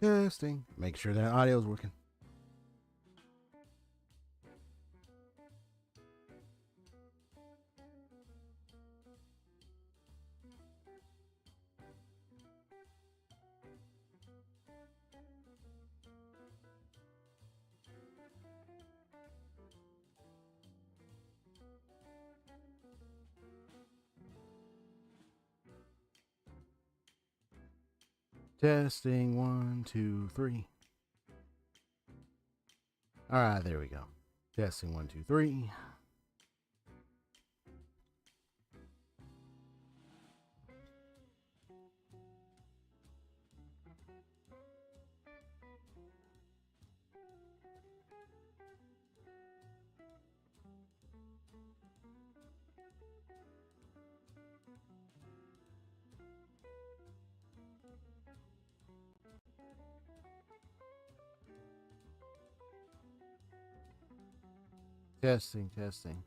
Testing. Make sure that audio is working. Testing 1, 2, 3. All right, there we go. Testing 1, 2, 3. Testing, testing.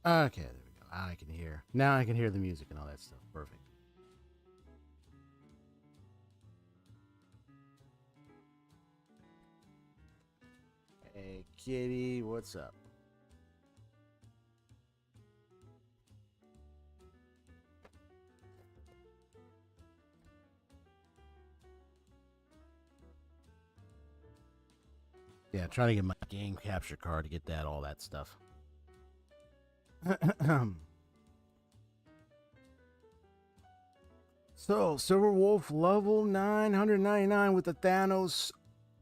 Okay, there we go. I can hear. Now I can hear the music and all that stuff. Perfect. Hey, kitty, what's up? Yeah, trying to get my game capture card to get that, all that stuff. So, Silver Wolf level 999 with the Thanos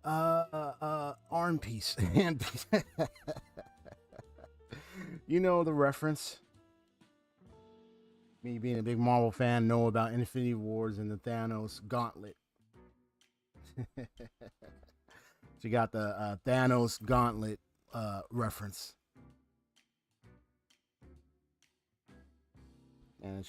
arm piece. Hand piece. You know the reference. Me being a big Marvel fan, know about Infinity Wars and the Thanos gauntlet. She got the Thanos gauntlet reference. And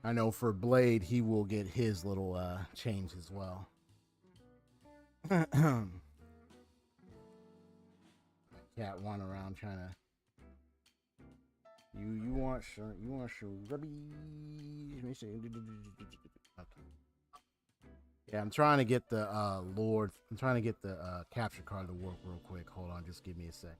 I know for Blade, he will get his little change as well. Cat went around trying to. You want rubbies? Okay. Yeah, I'm trying to get the Lord. I'm trying to get the capture card to work real quick. Hold on, just give me a sec.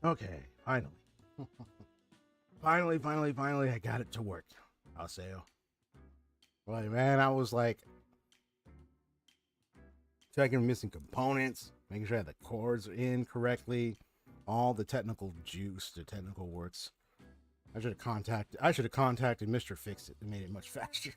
Okay, finally. Finally, I got it to work. I'll say. Well, man, I was like checking missing components, making sure I had the cords in correctly, all the technical juice, the technical works. I should have contacted Mr. Fix It and made it much faster.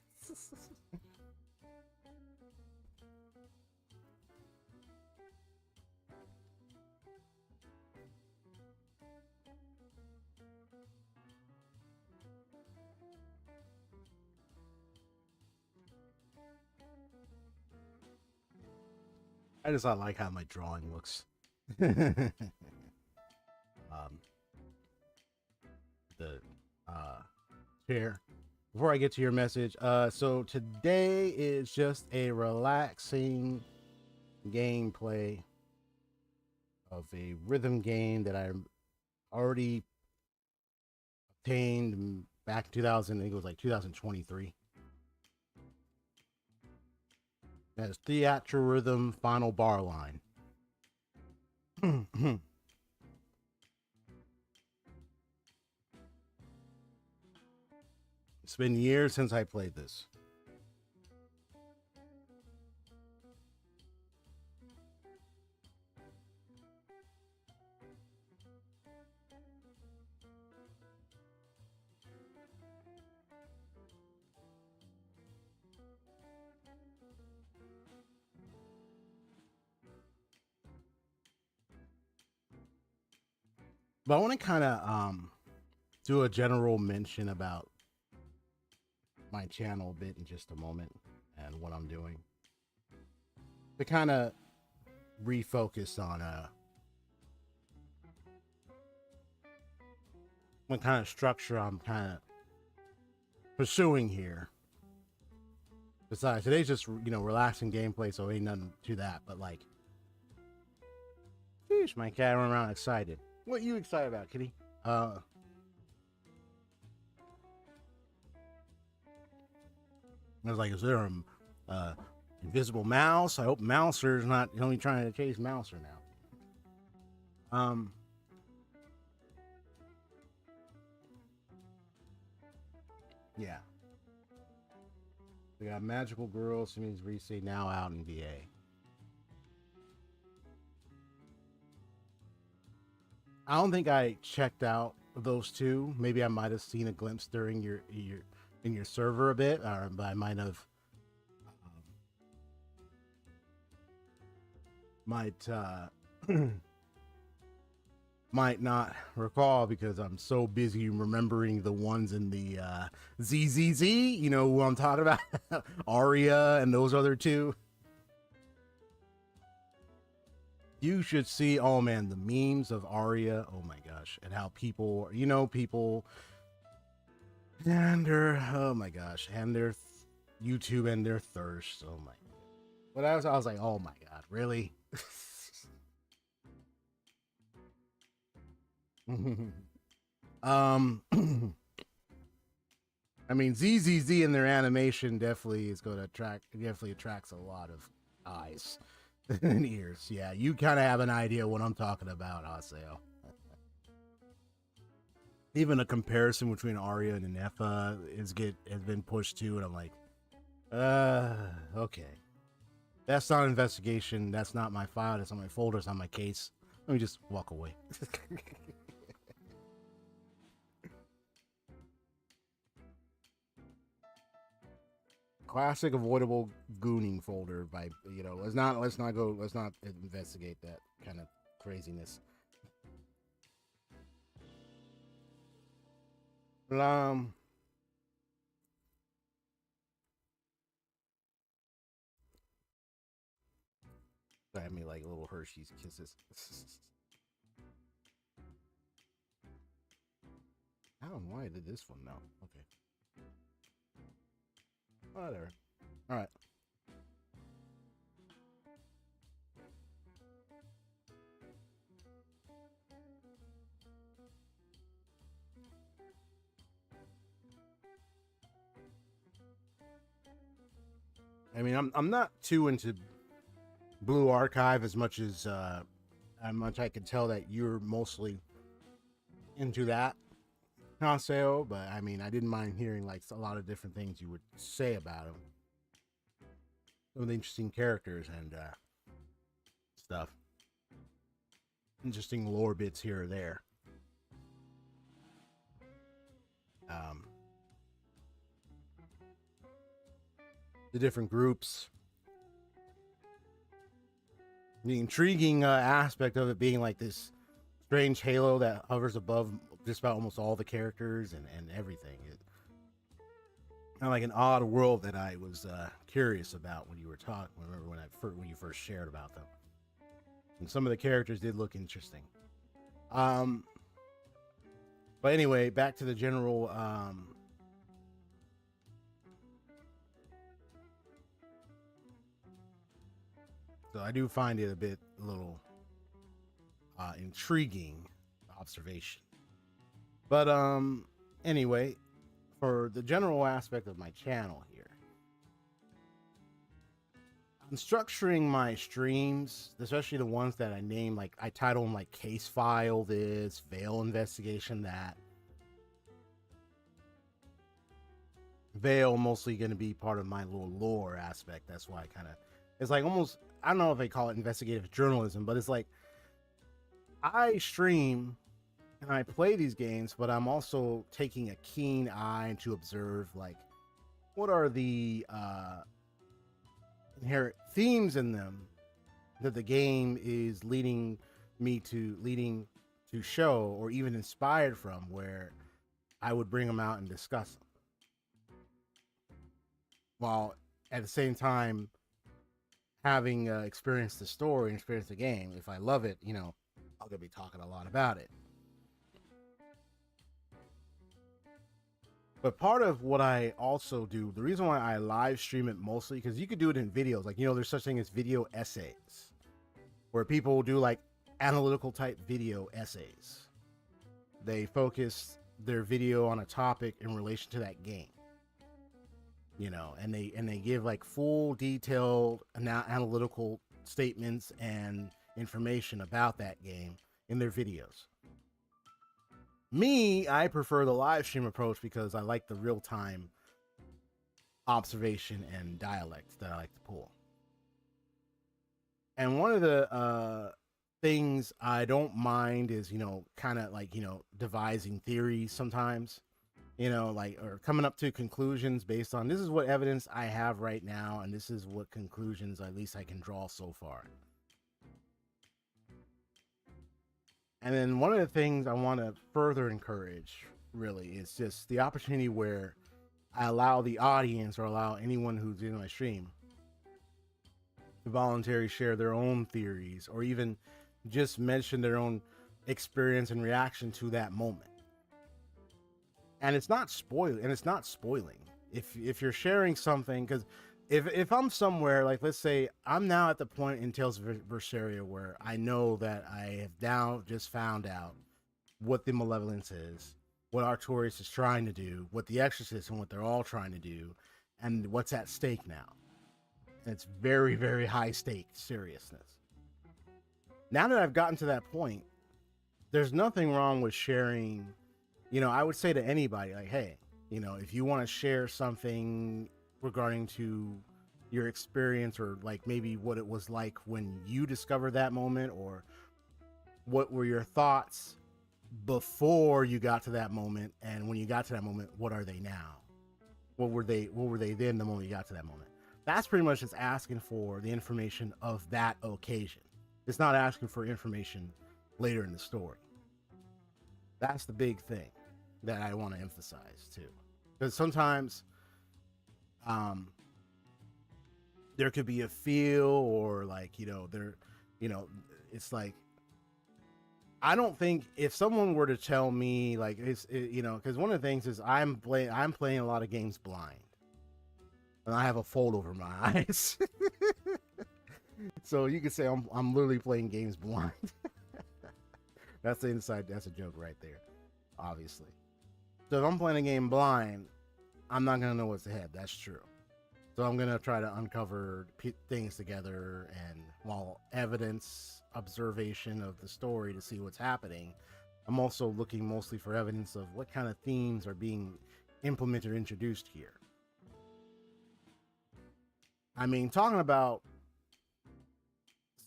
I like how my drawing looks. The chair. Before I get to your message, so today is just a relaxing gameplay of a rhythm game that I already obtained back in 2000. I think it was like 2023. That is Theatrhythm Final Bar Line. It's been years since I played this. But I want to kind of do a general mention about my channel a bit in just a moment and what I'm doing to kind of refocus on what kind of structure I'm kind of pursuing here. Besides, today's just, relaxing gameplay, so ain't nothing to that. But like, sheesh, my cat running around excited. What you excited about, kitty? I was like, is there a invisible mouse? I hope Mouser's not only trying to chase Mouser now. Yeah. We got Magical Girls, so means Reese now out in VA. I don't think I checked out those two. Maybe I might have seen a glimpse during your server a bit, or I might have might not recall because I'm so busy remembering the ones in the ZZZ. You know who I'm talking about? Aria and those other two. You should see, oh man, the memes of Aria. Oh my gosh, and how people, and their, oh my gosh, and their YouTube and their thirst. Oh my. But I was like, oh my god, really? I mean, ZZZ in their animation definitely attracts a lot of eyes and ears. Yeah, you kind of have an idea what I'm talking about, Aseo. Even a comparison between Arya and Nefa has been pushed too, and I'm like, okay. That's not an investigation. That's not my file. That's on my folder. It's on my case. Let me just walk away. Classic avoidable gooning folder by let's not investigate that kind of craziness. I had me like little Hershey's kisses. I don't know why I did this one now. Okay. Whatever. All right. I mean, I'm not too into Blue Archive as much as I can tell that you're mostly into that console, but I mean, I didn't mind hearing like a lot of different things you would say about him. Some of the interesting characters and stuff. Interesting lore bits here or there. The different groups. The intriguing aspect of it being like this strange halo that hovers above just about almost all the characters and everything. It, kind of like an odd world that I was curious about when you were talking. Remember when you first shared about them. And some of the characters did look interesting. But anyway, back to the general so I do find it a little intriguing observation. But anyway, for the general aspect of my channel here, I'm structuring my streams, especially the ones that I name, like I title them like Case File this, Veil Investigation that. Veil mostly going to be part of my little lore aspect. That's why I kind of, it's like almost, I don't know if they call it investigative journalism, but it's like I stream and I play these games, but I'm also taking a keen eye to observe like what are the inherent themes in them that the game is leading to show or even inspired from, where I would bring them out and discuss them, while at the same time having experienced the story and experienced the game. If I love it, you know, I'm gonna be talking a lot about it. But part of what I also do, the reason why I live stream it mostly, because you could do it in videos, like, you know, there's such thing as video essays, where people will do like analytical type video essays. They focus their video on a topic in relation to that game, you know, and they give like full detailed analytical statements and information about that game in their videos. Me, I prefer the live stream approach because I like the real-time observation and dialect that I like to pull. And one of the things I don't mind is, you know, kind of like, you know, devising theories sometimes, you know, like, or coming up to conclusions based on this is what evidence I have right now, and this is what conclusions at least I can draw so far. And then one of the things I want to further encourage really is just the opportunity where I allow the audience or allow anyone who's in my stream to voluntarily share their own theories or even just mention their own experience and reaction to that moment. And it's not spoiling. If you're sharing something, because if I'm somewhere, like let's say I'm now at the point in Tales of Berseria where I know that I have now just found out what the Malevolence is, what Artorias is trying to do, what the Exorcist and what they're all trying to do, and what's at stake now. And it's very, very high stake seriousness. Now that I've gotten to that point, there's nothing wrong with sharing. You know, I would say to anybody, like, hey, you know, if you want to share something regarding to your experience, or like maybe what it was like when you discovered that moment, or what were your thoughts before you got to that moment, and when you got to that moment, what are they now? What were they then the moment you got to that moment? That's pretty much just asking for the information of that occasion. It's not asking for information later in the story. That's the big thing that I want to emphasize too, because sometimes there could be a feel, or like, you know, it's like, I don't think if someone were to tell me like you know, because one of the things is I'm playing a lot of games blind, and I have a fold over my eyes. So you could say I'm literally playing games blind. That's the inside. That's a joke right there, obviously. So if I'm playing a game blind, I'm not gonna know what's ahead. That's true. So I'm gonna try to uncover things together, and while evidence observation of the story to see what's happening, I'm also looking mostly for evidence of what kind of themes are being implemented or introduced here. I mean, talking about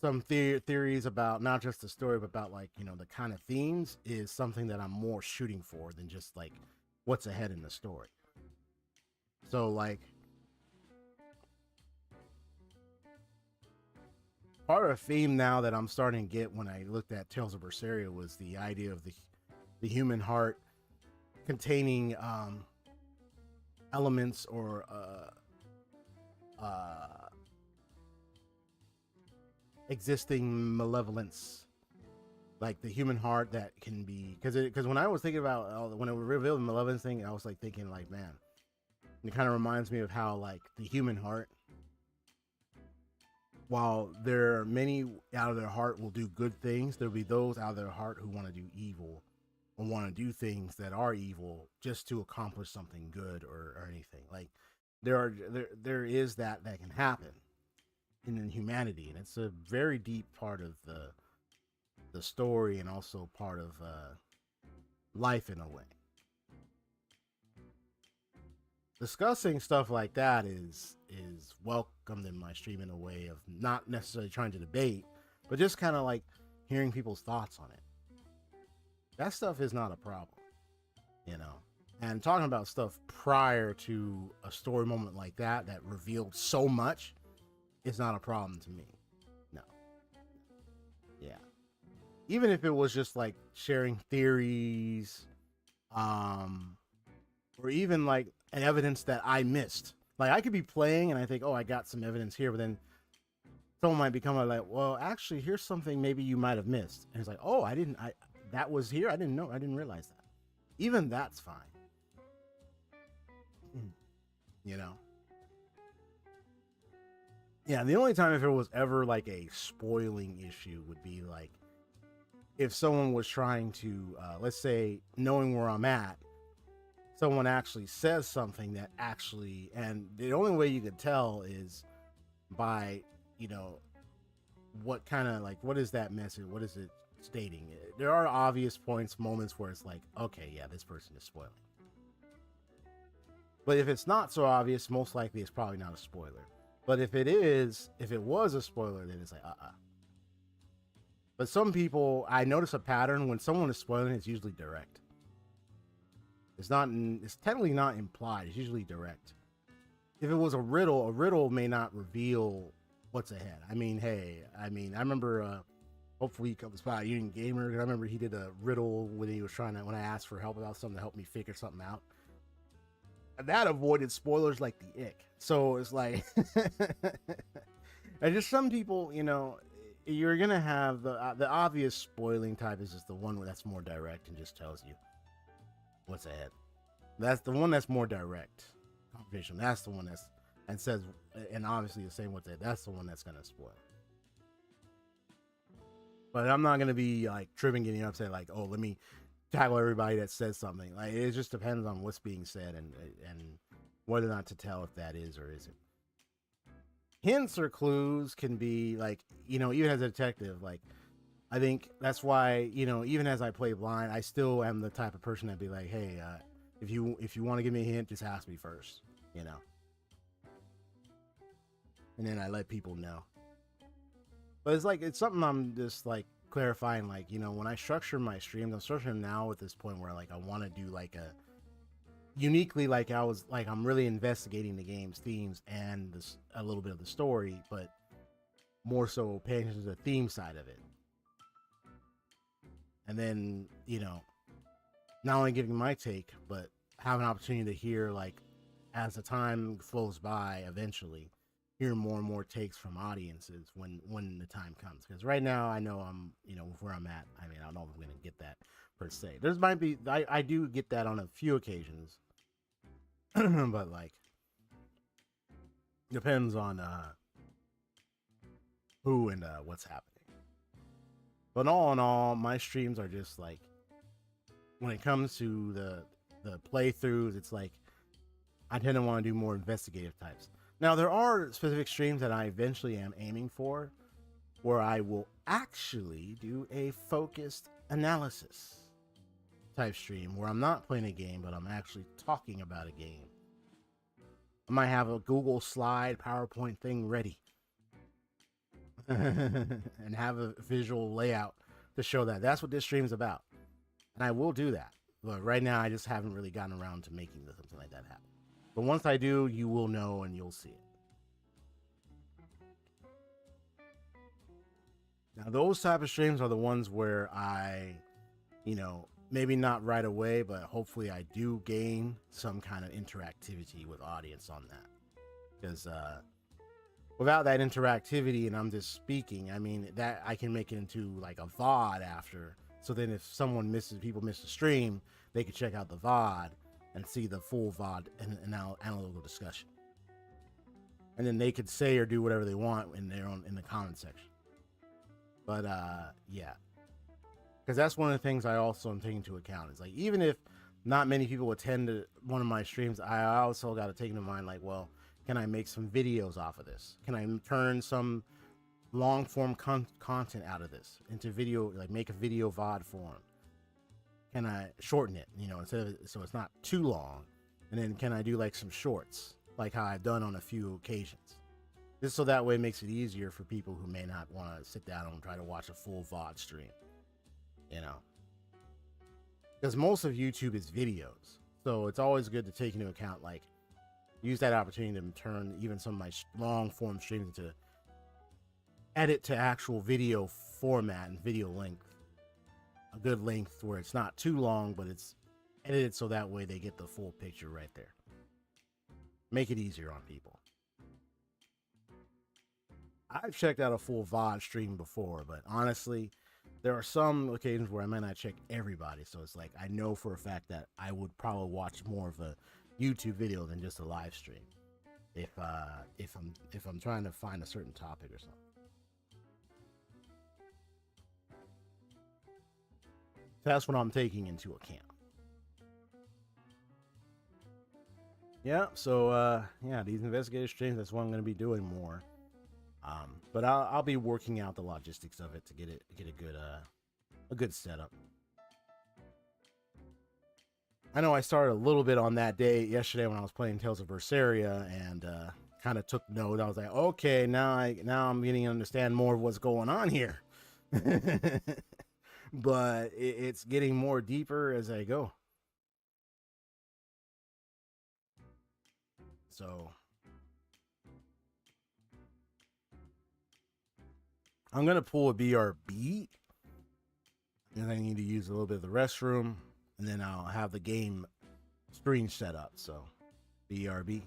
some theories about not just the story, but about like, you know, the kind of themes is something that I'm more shooting for than just like what's ahead in the story. So like part of a theme now that I'm starting to get when I looked at Tales of Berseria was the idea of the human heart containing elements or existing malevolence, like the human heart that can be, because when I was thinking about when it revealed the malevolence thing, I was like thinking like, man, it kind of reminds me of how like the human heart, while there are many out of their heart will do good things, there'll be those out of their heart who want to do evil or want to do things that are evil just to accomplish something good or anything. Like there is that can happen in humanity, and it's a very deep part of the story and also part of life in a way. Discussing stuff like that is welcomed in my stream in a way of not necessarily trying to debate, but just kind of like hearing people's thoughts on it. That stuff is not a problem, you know. And talking about stuff prior to a story moment like that revealed so much is not a problem to me. No. Yeah. Even if it was just like sharing theories, or even like an evidence that I missed. Like I could be playing and I think, oh, I got some evidence here, but then someone might become like, well, actually, here's something maybe you might have missed. And it's like, oh, that was here. I didn't know. I didn't realize that. Even that's fine. You know? Yeah, the only time if it was ever like a spoiling issue would be like if someone was trying to, let's say, knowing where I'm at, someone actually says something that actually, and the only way you could tell is by, you know, what kind of like, what is that message? What is it stating? There are obvious moments where it's like, okay, yeah, this person is spoiling. But if it's not so obvious, most likely it's probably not a spoiler. But if it was a spoiler, then it's like, But some people, I notice a pattern when someone is spoiling, it's usually direct. It's technically not implied. It's usually direct. If it was a riddle may not reveal what's ahead. I mean, hey, I remember, hopefully he comes by Union Gamer. I remember he did a riddle when he was when I asked for help about something to help me figure something out. And that avoided spoilers like the ick. So it's like, and just some people, you know, you're going to have the obvious spoiling type is just the one that's more direct and just tells you what's ahead. That's the one that's more direct confrontation. That's the one and says, and obviously the same what's ahead. That's the one that's going to spoil. But I'm not going to be like tripping, getting upset, like, oh, let me tackle everybody that says something. Like, it just depends on what's being said and whether or not to tell if that is or isn't. Hints or clues can be like, you know, even as a detective, like, I think that's why, you know, even as I play blind, I still am the type of person that'd be like, hey, if you want to give me a hint, just ask me first, you know. And then I let people know. But it's like, it's something I'm just like clarifying, like, you know, when I structure my streams, I'm structuring now at this point where like I want to do like a uniquely, like I'm really investigating the game's themes and a little bit of the story, but more so paying attention to the theme side of it. And then, you know, not only giving my take, but have an opportunity to hear, like, as the time flows by, eventually hear more and more takes from audiences when the time comes. Because right now I know I'm, you know, where I'm at. I mean, I don't know if I'm going to get that per se. There's might be, I do get that on a few occasions, but like, depends on who and what's happening. But all in all, my streams are just like, when it comes to the playthroughs, it's like I tend to want to do more investigative types. Now, there are specific streams that I eventually am aiming for where I will actually do a focused analysis. type stream where I'm not playing a game, but I'm actually talking about a game. I might have a Google slide PowerPoint thing ready and have a visual layout to show that. That's what this stream is about. And I will do that. But right now, I just haven't really gotten around to making something like that happen. But once I do, you will know and you'll see it. Now, those type of streams are the ones where I, maybe not right away, but hopefully I do gain some kind of interactivity with audience on that. Because without that interactivity and I'm just speaking, I mean, that I can make it into like a VOD after. So then if people miss the stream, they can check out the VOD and see the full VOD and analytical discussion. And then they could say or do whatever they want in the comment section. But yeah. Because that's one of the things I also am taking into account. Is like, even if not many people attend one of my streams, I also got to take into mind, like, well, can I make some videos off of this? Can I turn some long form content out of this into video, like make a video VOD form? Can I shorten it, so it's not too long? And then can I do like some shorts, like how I've done on a few occasions? Just so that way it makes it easier for people who may not want to sit down and try to watch a full VOD stream. Because most of YouTube is videos, so it's always good to take into account, like, use that opportunity to turn even some of my long form streams into edit to actual video format and video length, a good length where it's not too long, but it's edited so that way they get the full picture right there. Make it easier on people. I've checked out a full VOD stream before, but honestly, there are some occasions where I might not check everybody. So it's like, I know for a fact that I would probably watch more of a YouTube video than just a live stream. If I'm trying to find a certain topic or something. That's what I'm taking into account. Yeah, so yeah, these investigative streams, that's what I'm going to be doing more. But I'll be working out the logistics of it to get a good setup. I know I started a little bit on that day yesterday when I was playing Tales of Berseria and kind of took note. I was like, okay, now I'm getting to understand more of what's going on here. But it's getting more deeper as I go. So I'm going to pull a BRB, and I need to use a little bit of the restroom, and then I'll have the game screen set up. So BRB.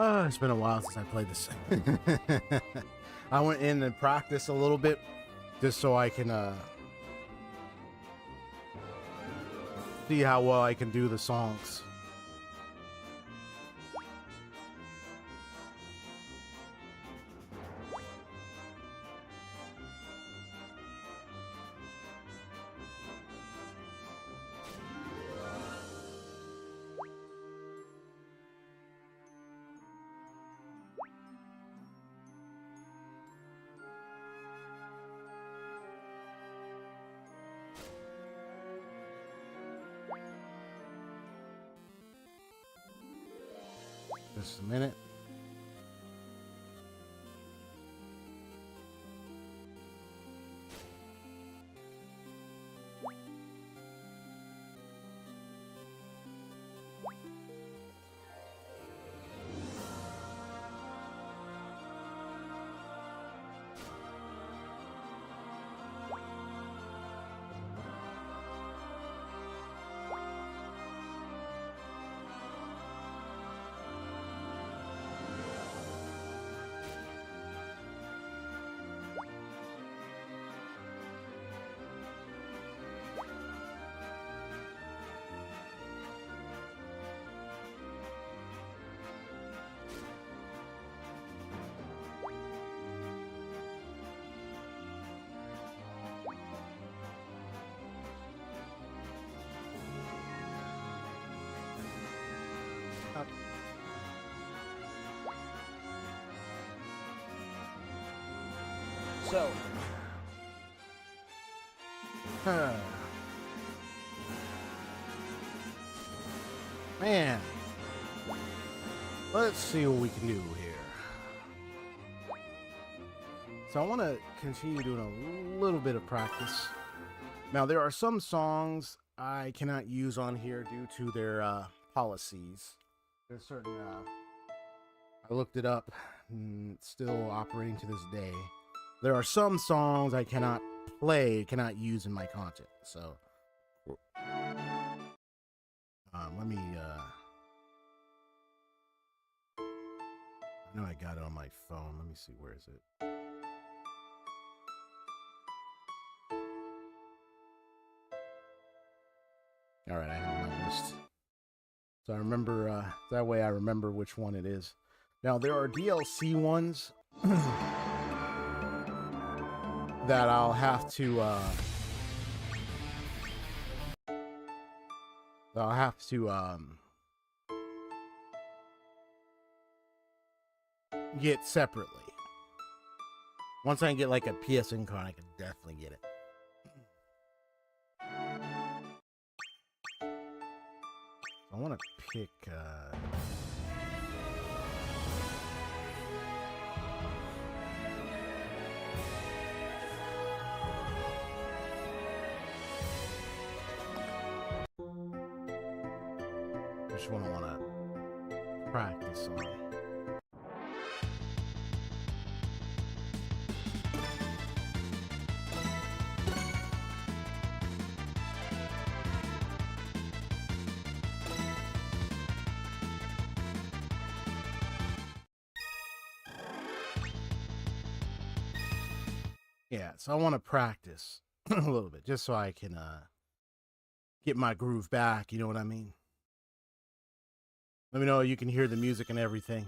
It's been a while since I played this. I went in and practiced a little bit just so I can see how well I can do the songs. Just a minute. So, man, let's see what we can do here. So I want to continue doing a little bit of practice. Now, there are some songs I cannot use on here due to their policies. There's certain, I looked it up, and it's still operating to this day. There are some songs I cannot play, cannot use in my content. So, let me, I know I got it on my phone. Let me see, where is it? All right, I have my list. So I remember, that way I remember which one it is. Now, there are DLC ones that I'll have to, get separately. Once I can get like a PSN card, I can definitely get it. I want to pick, which one I want to practice on. Yeah, so I want to practice a little bit just so I can get my groove back, you know what I mean? Let me know you can hear the music and everything.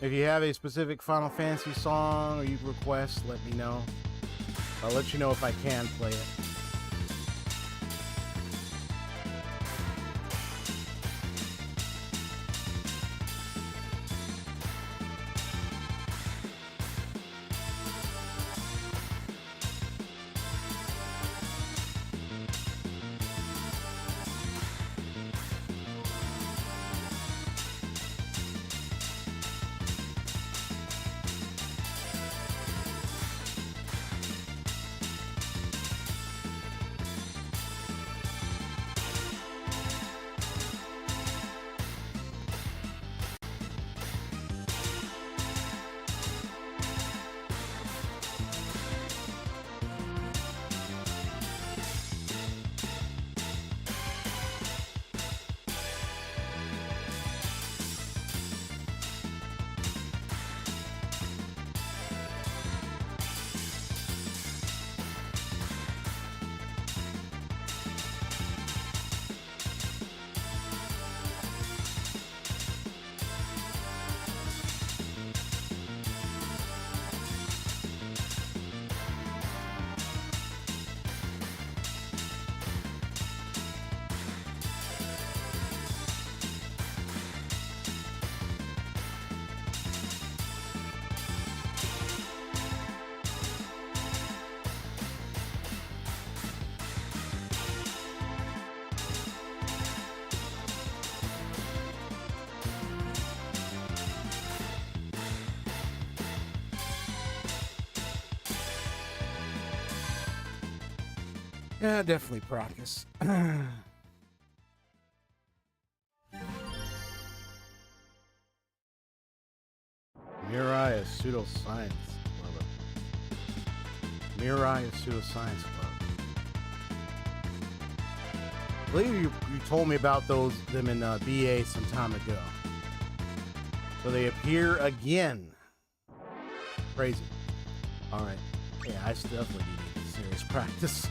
If you have a specific Final Fantasy song or you request, let me know. I'll let you know if I can play it. Yeah, definitely practice. Mirai is pseudoscience. Love it. Mirai is pseudoscience club. I believe you told me about them in BA some time ago. So they appear again. Crazy. All right. Yeah, I definitely need serious practice.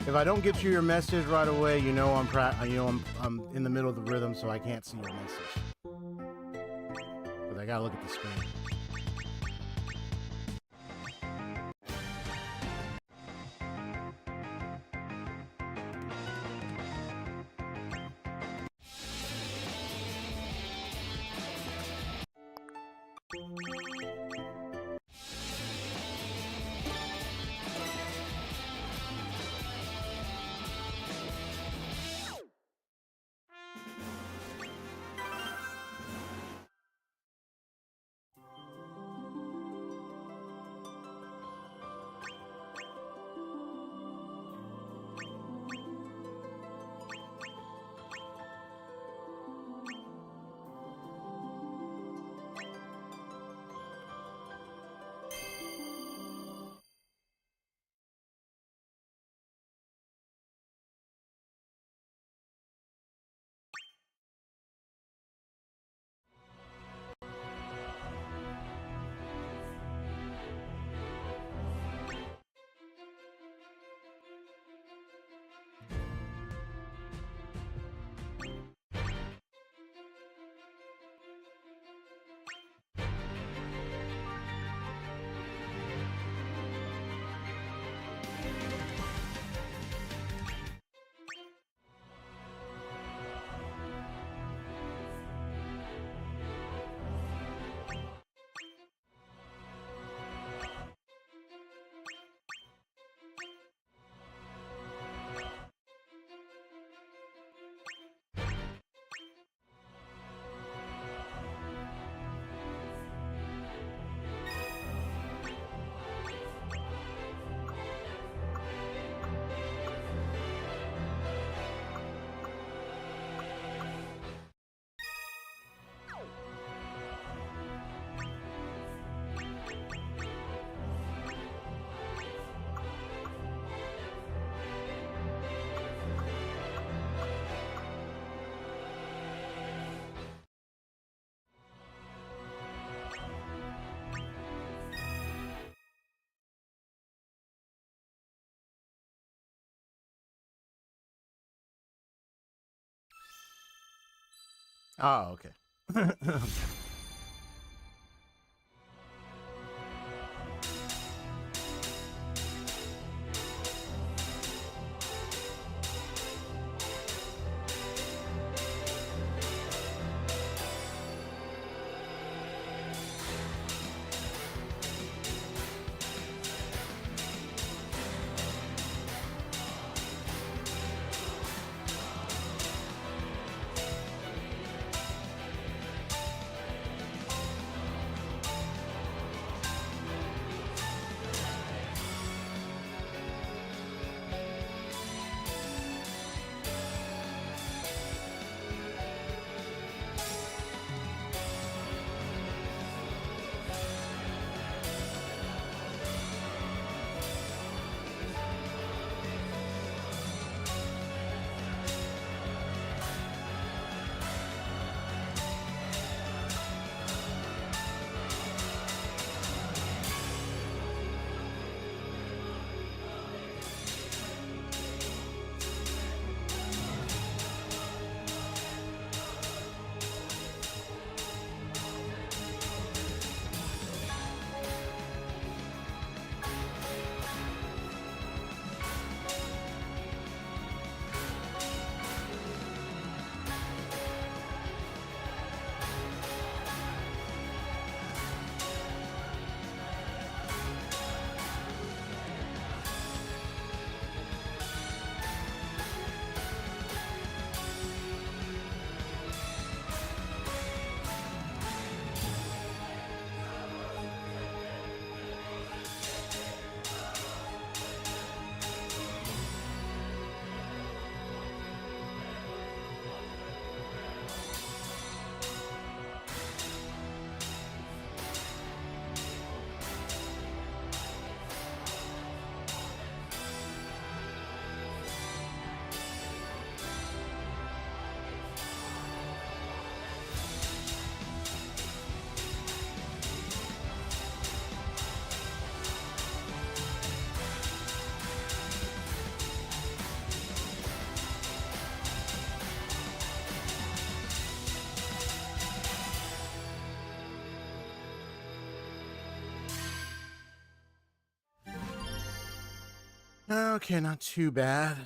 If I don't get you your message right away, you know I'm in the middle of the rhythm, so I can't see your message. But I gotta look at the screen. Oh, okay. Okay, not too bad.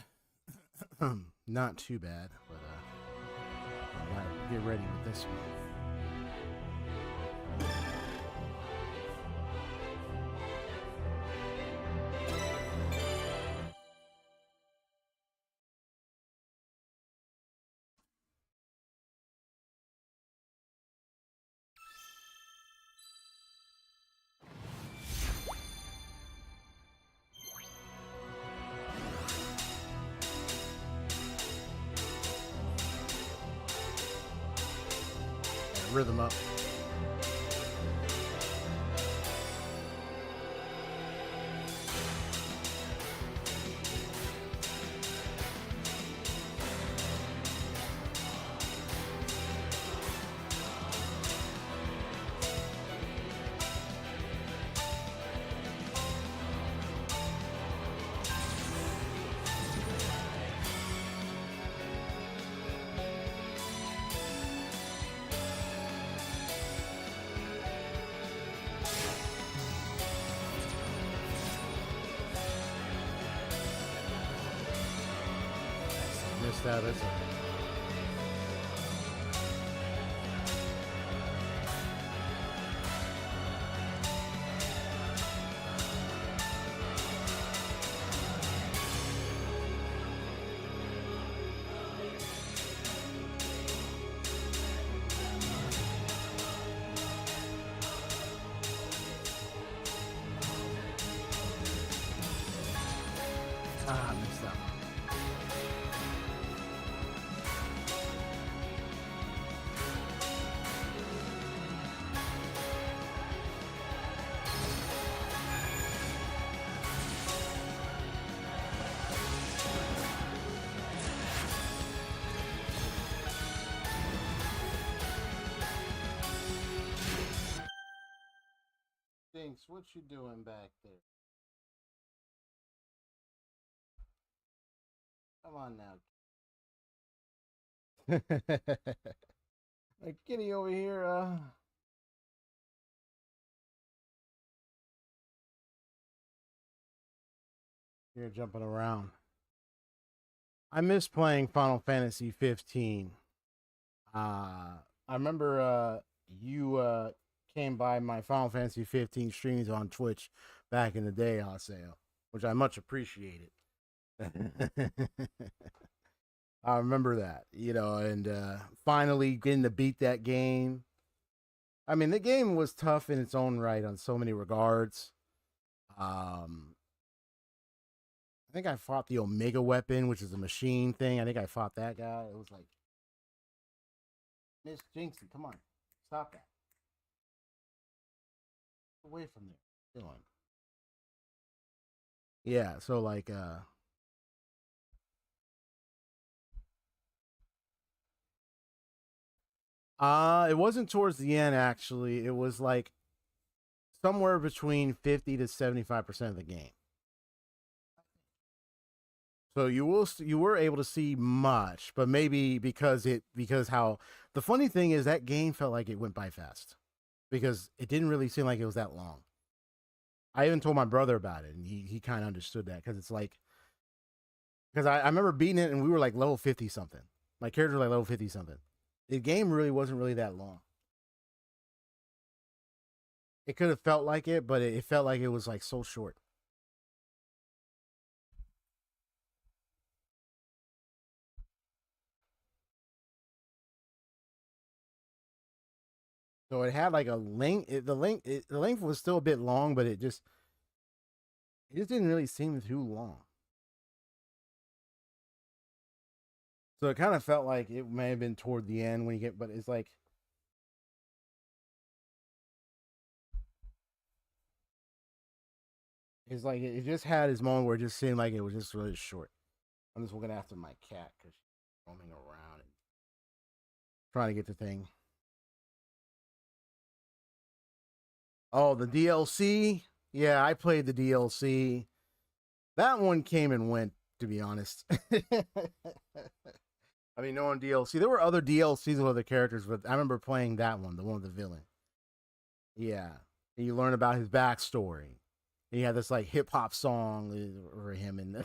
Not too bad, but I gotta get ready with this one. Rhythm up. Missed that. That's missed that one. Thanks. What you doing back there? Come on now. Like Kitty over here, here jumping around. I miss playing Final Fantasy 15. I remember you came by my Final Fantasy 15 streams on Twitch back in the day, Haseo, which I much appreciated. I remember that, and finally getting to beat that game. I mean, the game was tough in its own right on so many regards. I think I fought the Omega weapon, which is a machine thing. I think I fought that guy. It was like, Miss Jinxie, come on, stop that. Away from there. Go on. Yeah, so like it wasn't towards the end actually. It was like somewhere between 50 to 75% of the game. So you were able to see much, but maybe because how the funny thing is that game felt like it went by fast because it didn't really seem like it was that long. I even told my brother about it, and he kind of understood that because it's like because I remember beating it and we were like level 50 something. My character was like level 50 something. The game really wasn't really that long. It could have felt like it, but it felt like it was like so short. So it had like a length. The length was still a bit long, but it just didn't really seem too long. So it kind of felt like it may have been toward the end when you get, but it's like it just had this moment where it just seemed like it was just really short. I'm just looking after my cat because she's roaming around and trying to get the thing. Oh, the DLC. Yeah, I played the DLC. That one came and went, to be honest. I mean, no one DLC. There were other DLCs with other characters, but I remember playing that one, the one with the villain. Yeah. And you learn about his backstory. He had this like hip hop song for him, and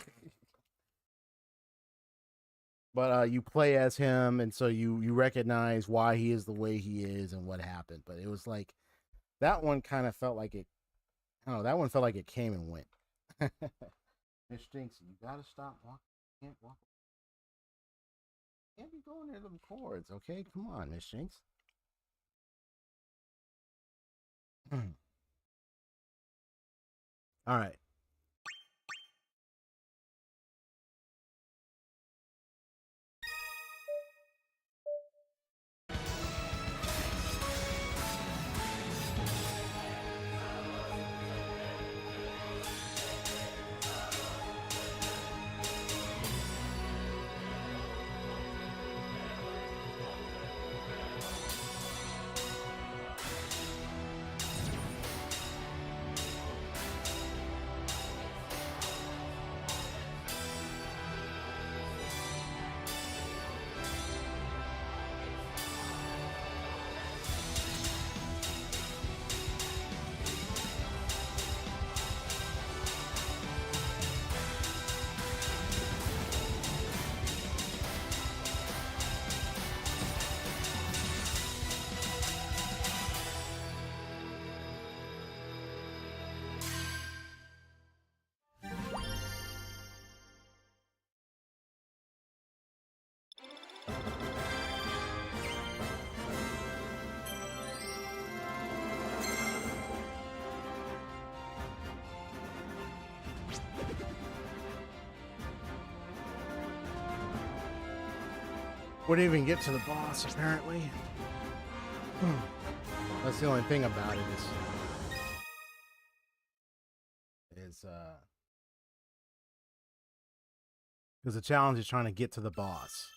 but you play as him, and so you recognize why he is the way he is and what happened. But it was like that one kind of felt like it. I don't know. That one felt like it came and went. Miss Jinx, you gotta stop walking. Can't walk. Can't be going near them chords, okay? Come on, Miss Jinx. All right. Wouldn't even get to the boss, apparently. That's the only thing about it is because the challenge is trying to get to the boss.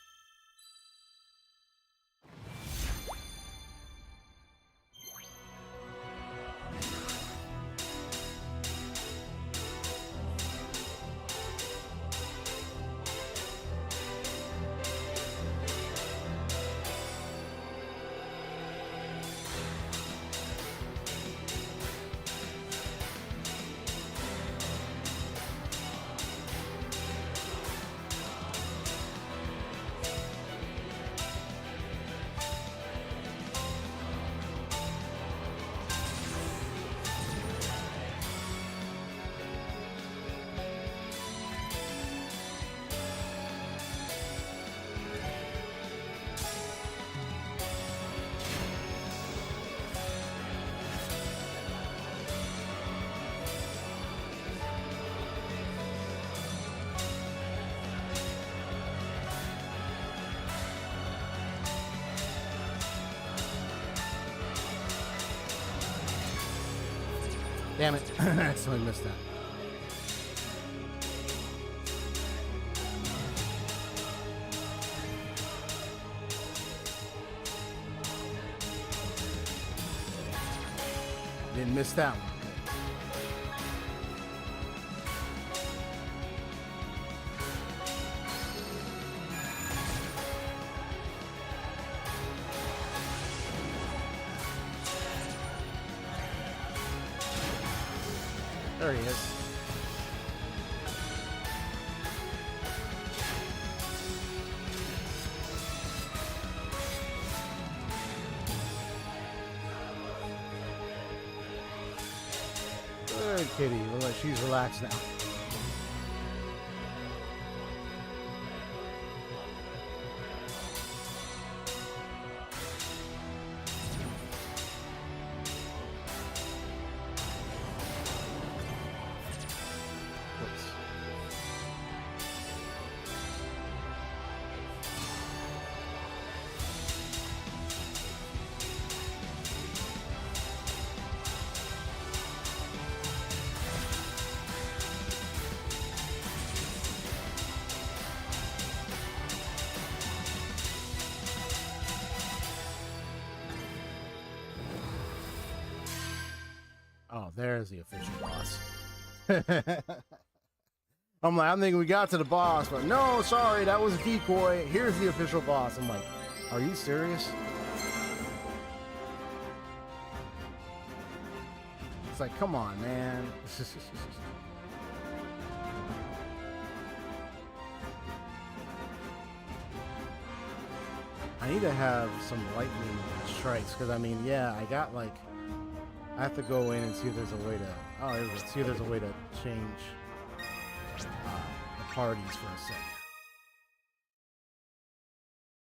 Damn it. I accidentally missed that. Didn't miss that one. There he is. Good kitty. Look like she's relaxed now. Oh, there's the official boss. I'm thinking we got to the boss, but no, sorry, that was a decoy. Here's the official boss. I'm like, are you serious? It's like, come on, man. I need to have some lightning strikes, because I mean, yeah, I got like, I have to go in and see if there's a way to, oh, there we go. See if there's a way to change the parties for a second.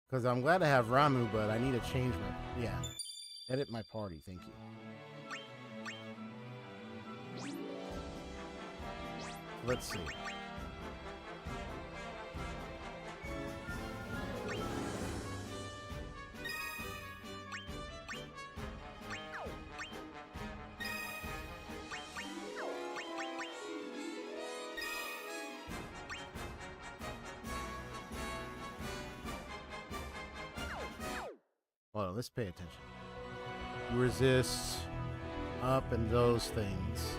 Because I'm glad to have Ramu, but I need to change my, yeah, edit my party, thank you. Let's see. Well, let's pay attention. Resist, up, and those things.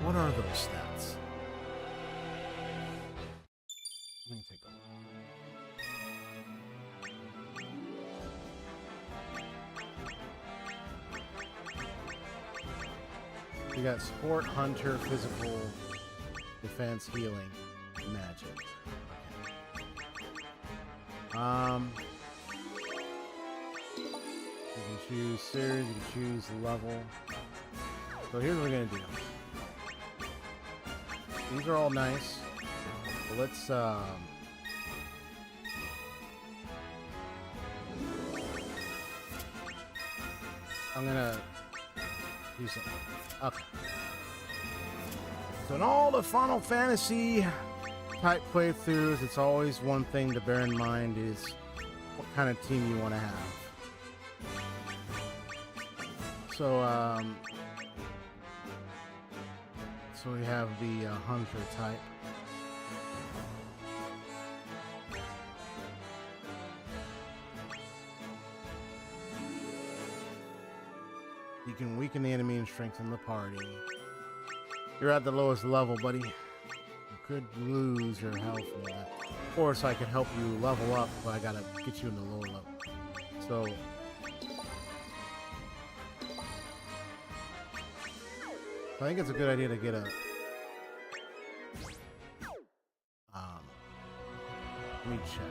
What are those stats? Let me take a look. You got sport, hunter, physical, defense, healing, magic. Okay. You can choose series, you can choose level. So here's what we're gonna do. These are all nice. But let's I'm gonna do something. Okay. So in all the Final Fantasy type playthroughs, it's always one thing to bear in mind is what kind of team you want to have. So we have the hunter type. You can weaken the enemy and strengthen the party. You're at the lowest level, buddy. You could lose your health in that. Of course, I could help you level up, but I gotta get you in the lower level. So I think it's a good idea to get a let me check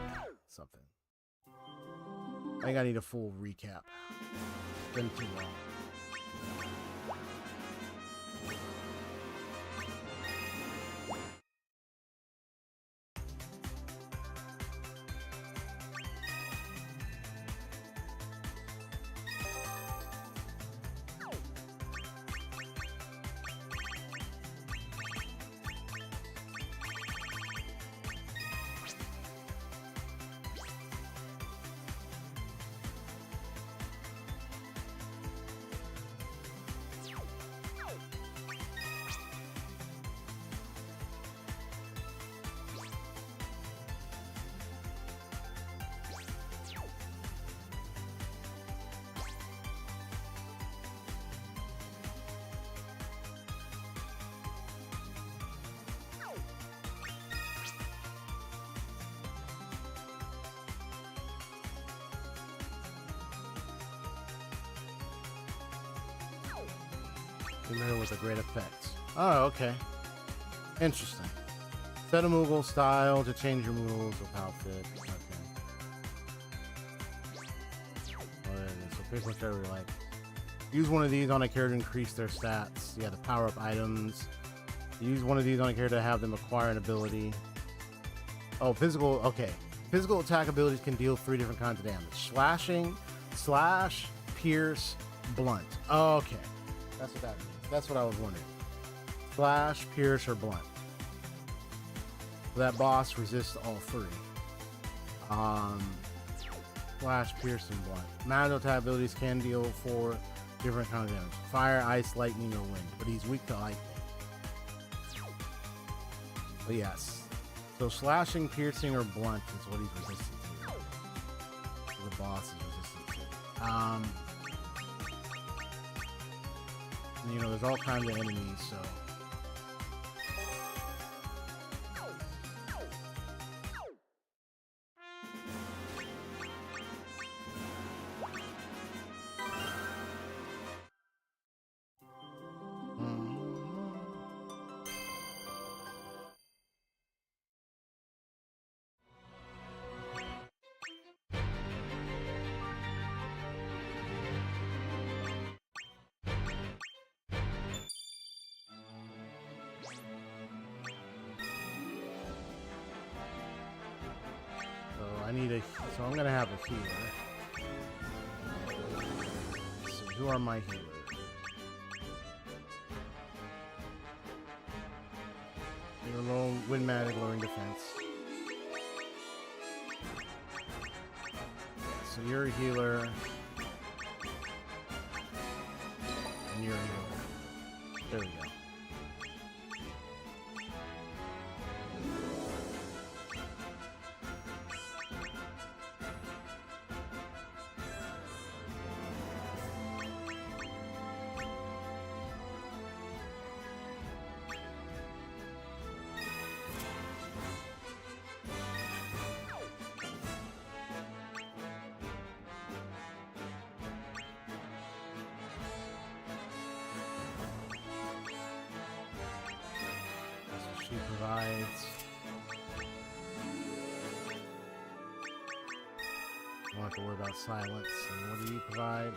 something. I think I need a full recap. It's been too long. Familiar with the great effects. Oh, okay. Interesting. Set a Moogle style to change your moves with outfit. Okay. So pick whichever you like. Use one of these on a character to increase their stats. Yeah, the power-up items. Use one of these on a character to have them acquire an ability. Oh, physical. Okay. Physical attack abilities can deal 3 different kinds of damage. Slashing, slash, pierce, blunt. Okay. That's what that means. That's what I was wondering. Slash, pierce, or blunt. That boss resists all 3. Slash, pierce, and blunt. Magical attack abilities can deal 4 different kinds of damage. Fire, ice, lightning, or wind. But he's weak to lightning. But yes. So slashing, piercing, or blunt is what he's resistant to. The boss is resistant to. You know, there's all kinds of enemies, so. need a... So I'm gonna have a healer. So who are my healers? You're low wind magic, lowering defense. So you're a healer. And you're a healer. There we go. She provides. Don't have to worry about silence. And what do you provide?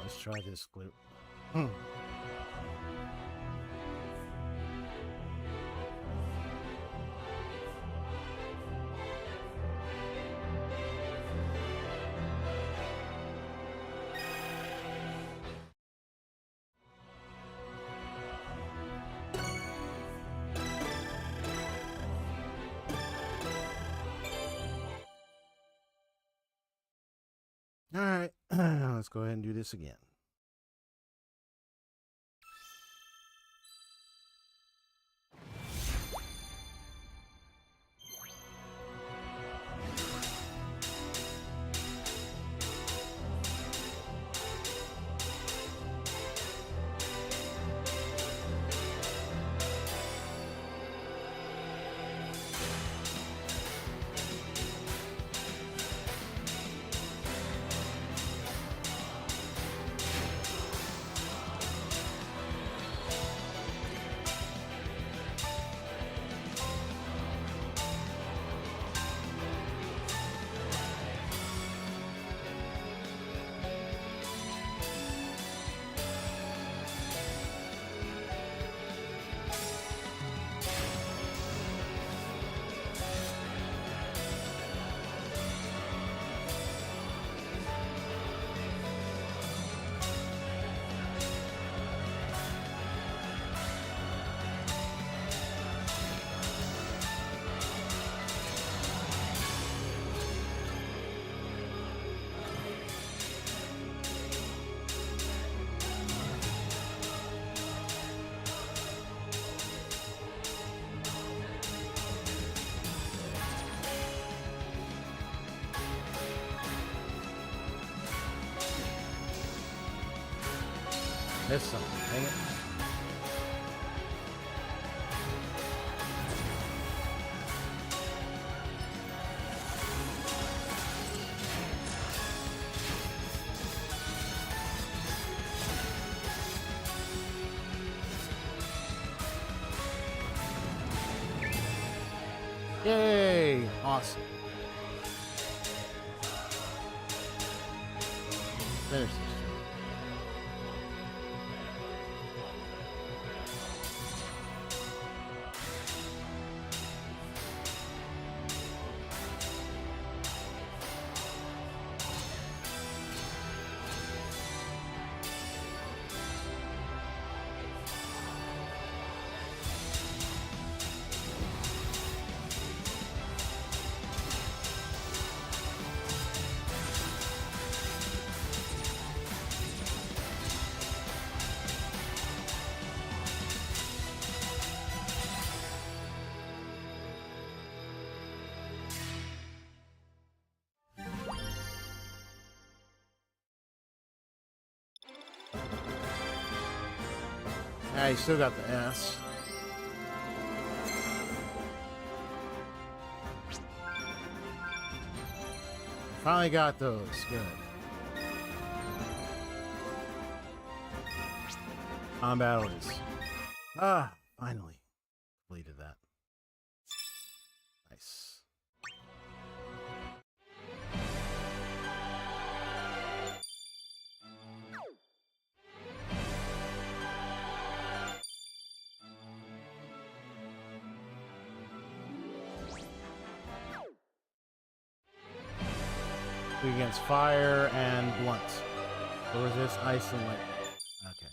Let's try this glue. All right, let's go ahead and do this again. Missed something, dang it. Yay! Awesome. Finish this. Ah, you still got the S. Finally got those. Good. Combat orders. Ah, finally completed that. Nice. Against fire and blunt. So resist ice and lightning. Okay.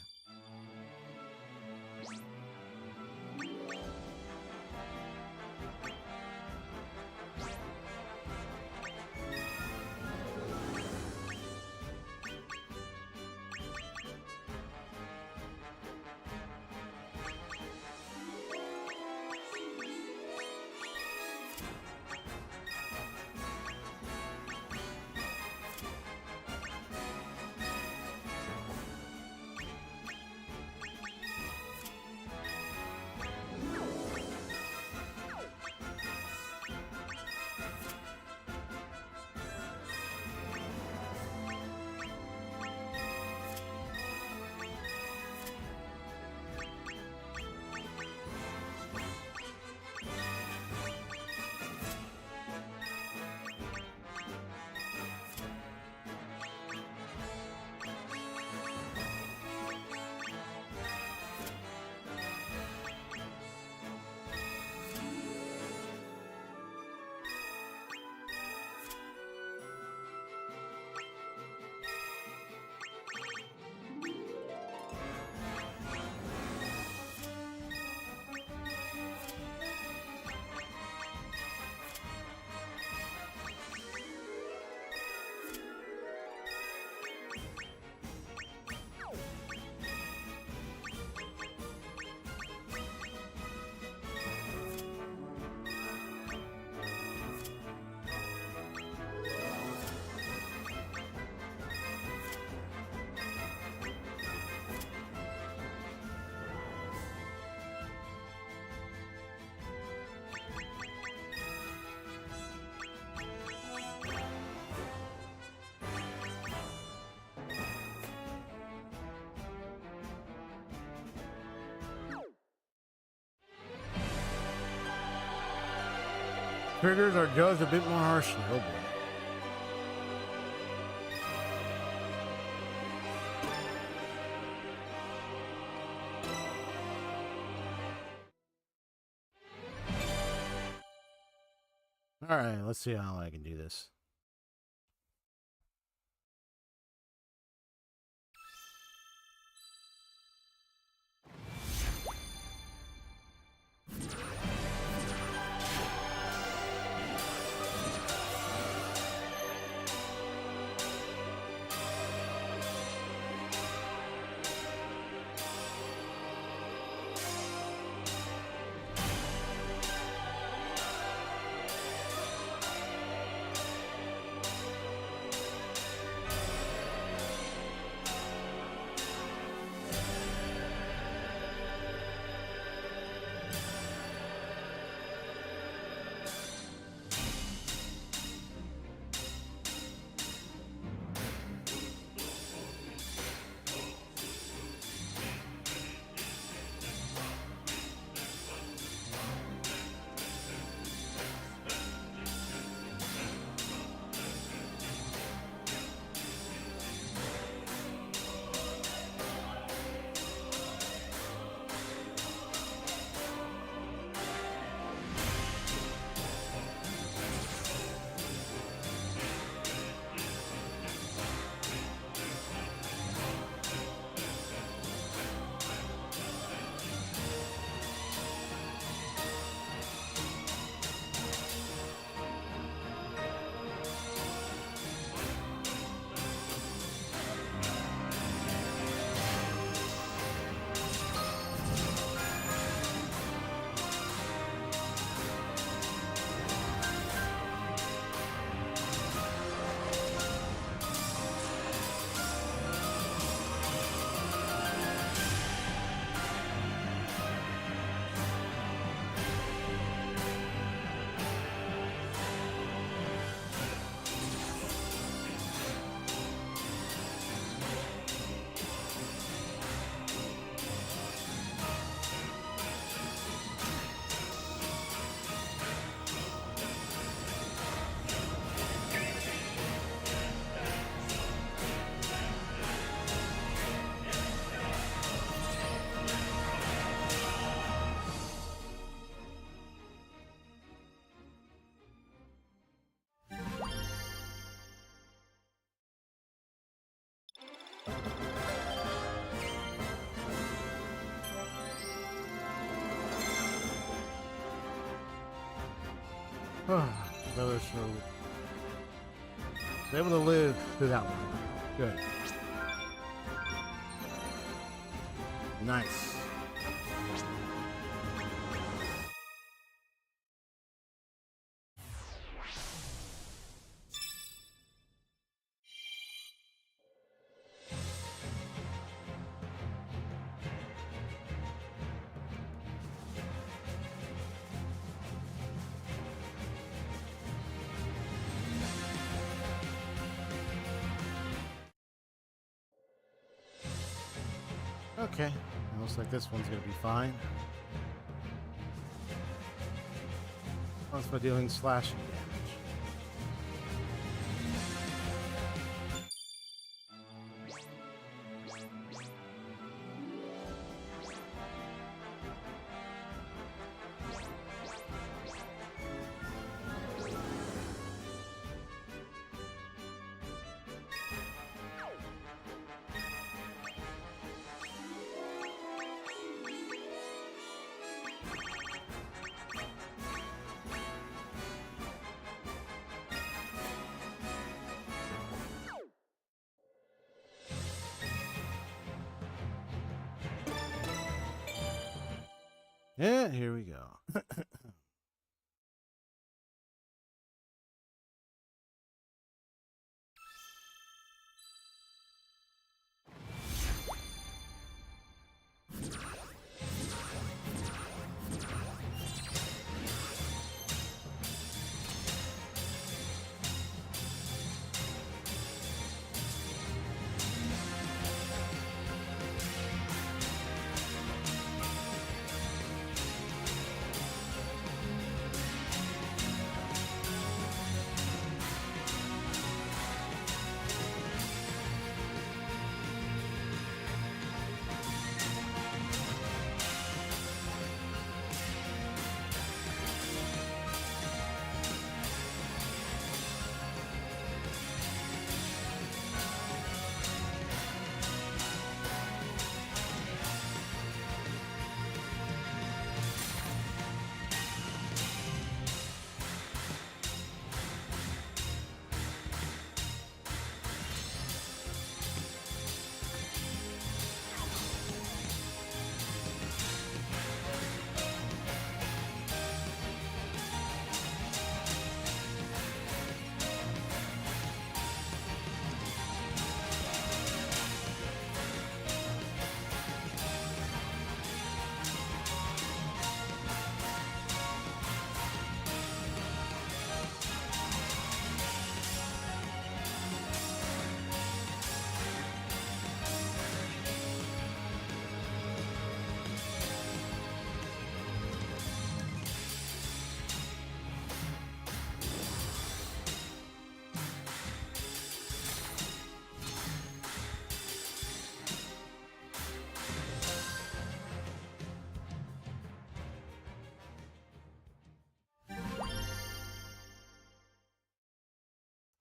Triggers are judged a bit more harshly. Oh boy. All right, let's see how I can do this. Another show. Was able to live through that one. Good. Nice. Okay, looks like this one's gonna be fine. Once by dealing slashing damage. Yeah, here we go.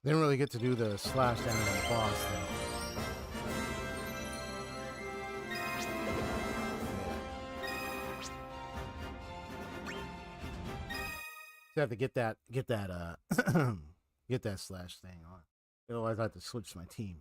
Didn't really get to do the slash down on the boss though. You have to get that get that slash thing on. Otherwise I have to switch my team.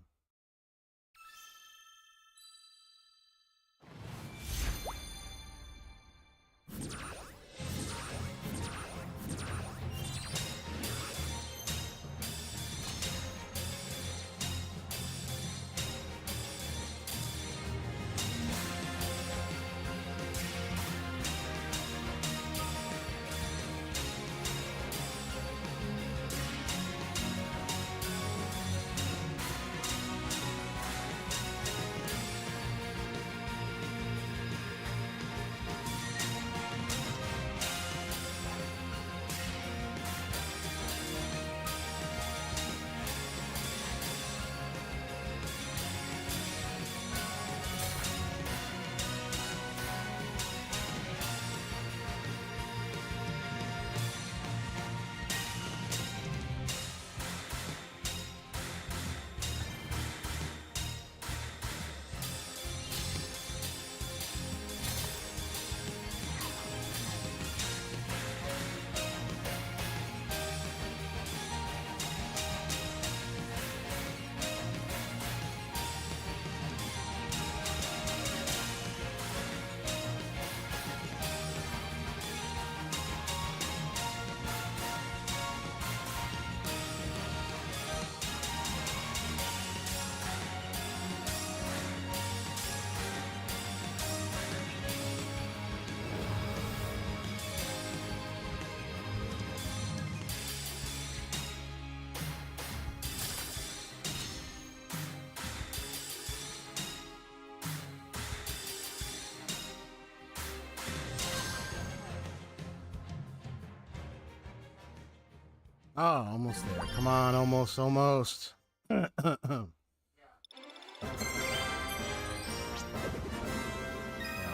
Oh, almost there. Come on, almost. Yeah,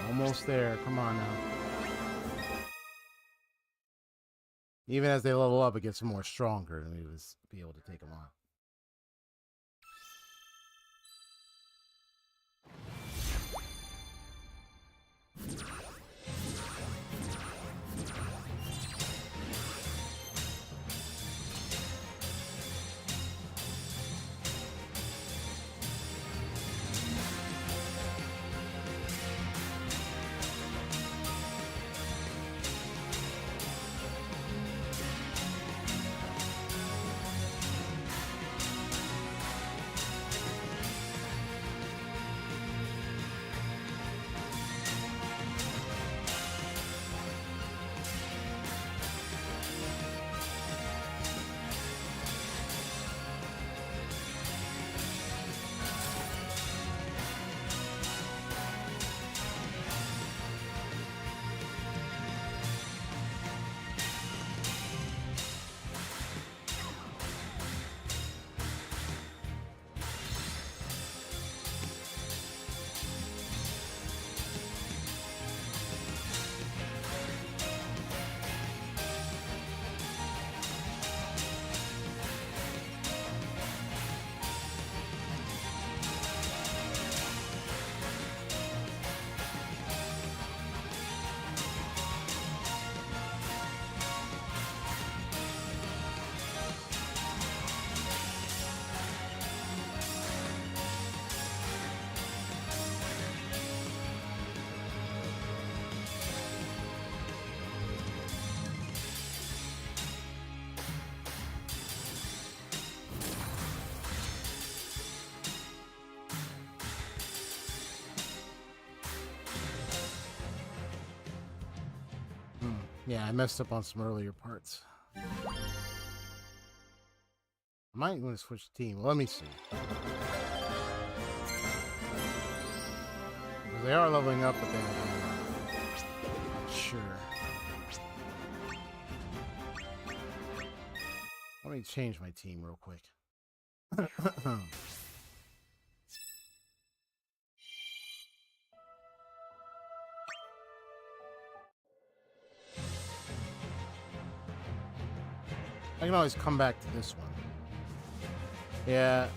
almost there. Come on now. Even as they level up, it gets more stronger, and we would be able to take them on. Yeah, I messed up on some earlier parts. I might want to switch the team. Let me see. They are leveling up, but they're not sure. Let me change my team real quick. I can always come back to this one. Yeah.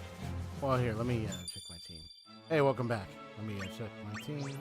Well, here, let me check my team. Hey, welcome back. Let me check my team.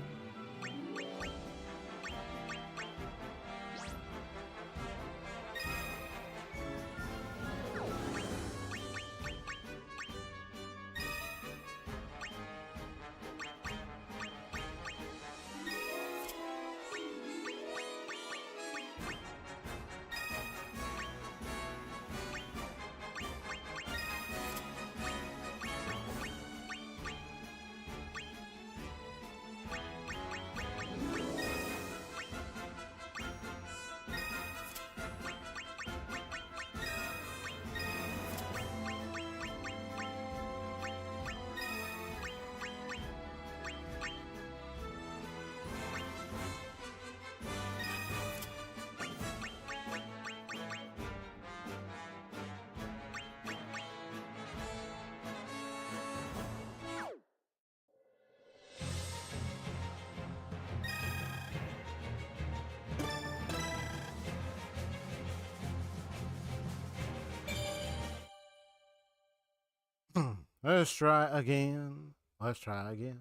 Let's try again. Let's try again.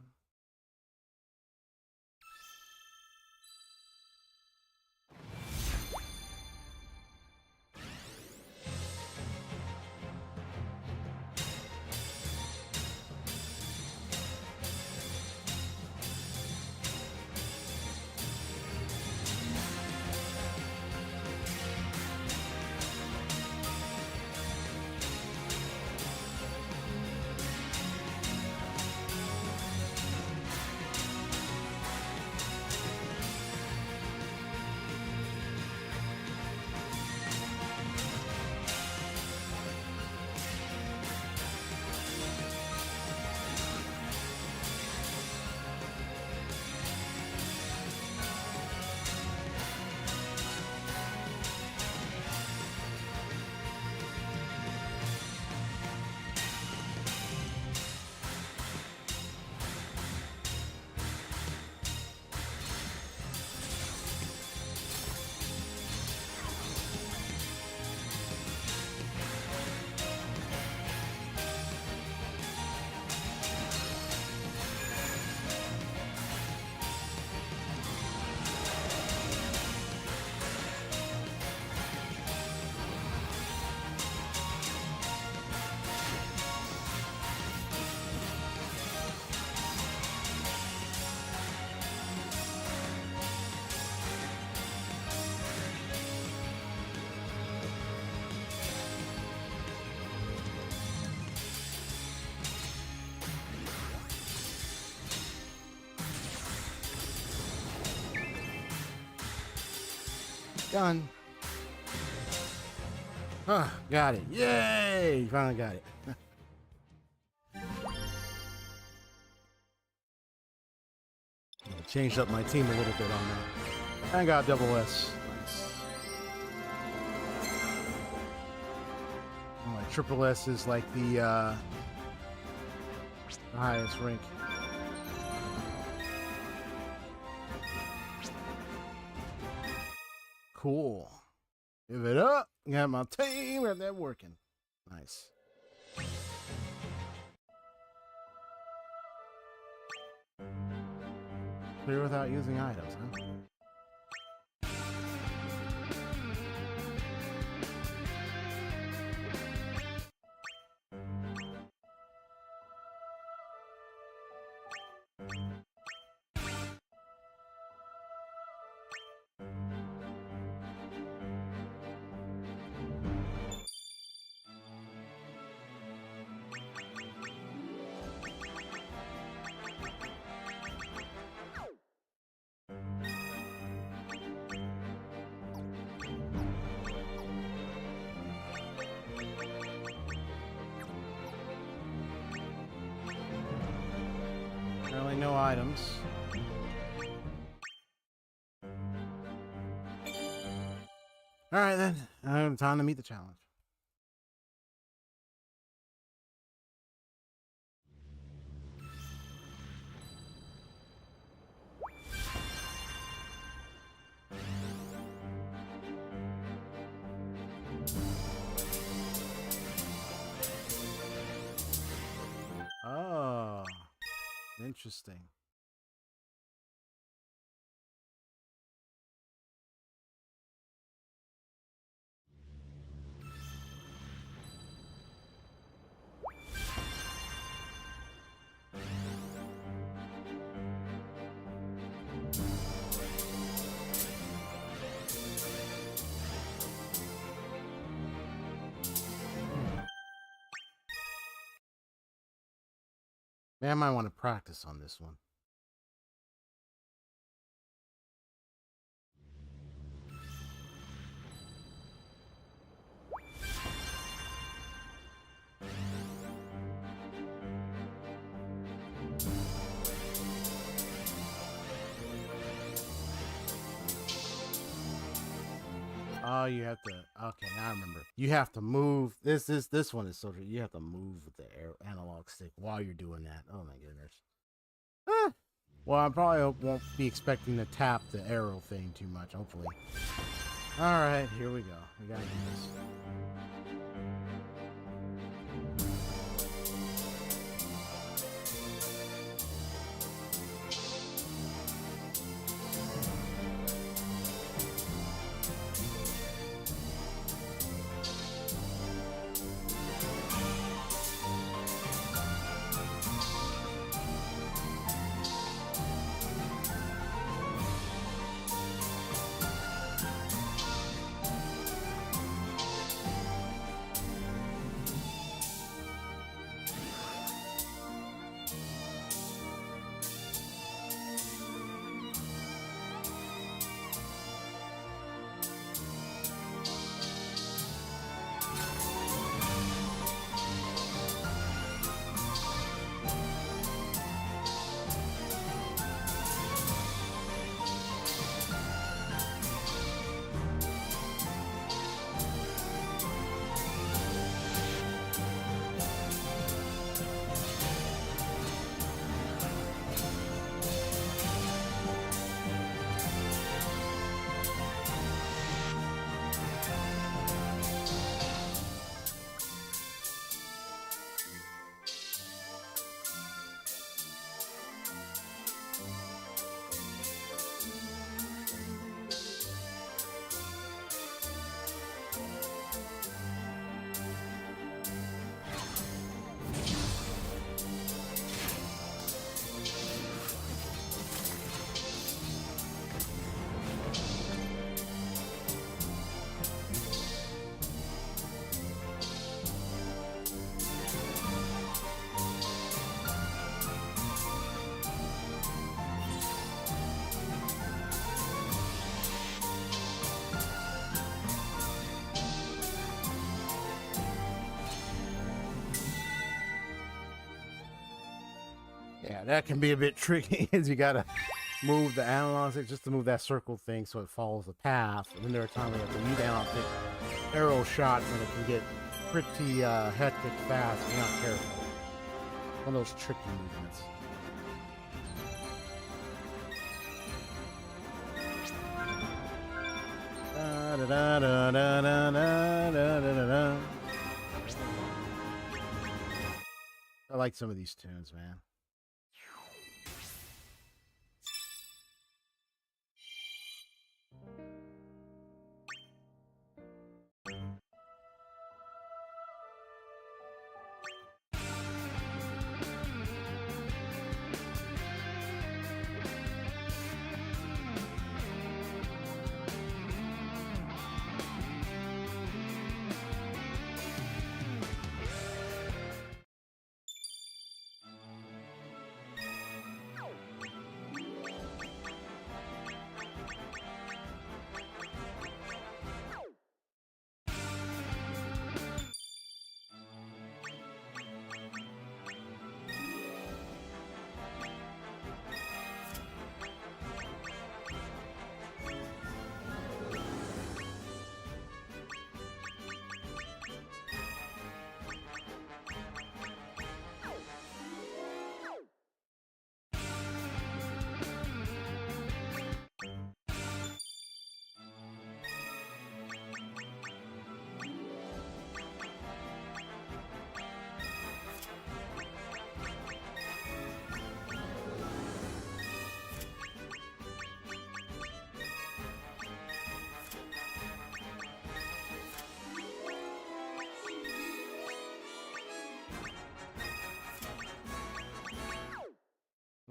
Done. Got it. Yay! Finally got it. Changed up my team a little bit on that. I got double S. Nice. My triple S is like the highest rank. Cool. Give it up. Got my team. Got that working. Nice. Clear without using items, huh? Apparently no items. Alright then, time to meet the challenge. Interesting. Man, I might want to practice on this one. Oh, you have to. Okay, now I remember. You have to move. This one is so. You have to move with the analog stick while you're doing that. Oh my goodness. Ah. Well, I probably won't be expecting to tap the arrow thing too much. Hopefully. All right, here we go. We gotta do this. Yeah, that can be a bit tricky. Is you gotta move the analog stick just to move that circle thing so it follows the path. And then there are times where you have to use the analog stick arrow shots, and it can get pretty hectic fast if you're not careful. One of those tricky movements. I like some of these tunes, man.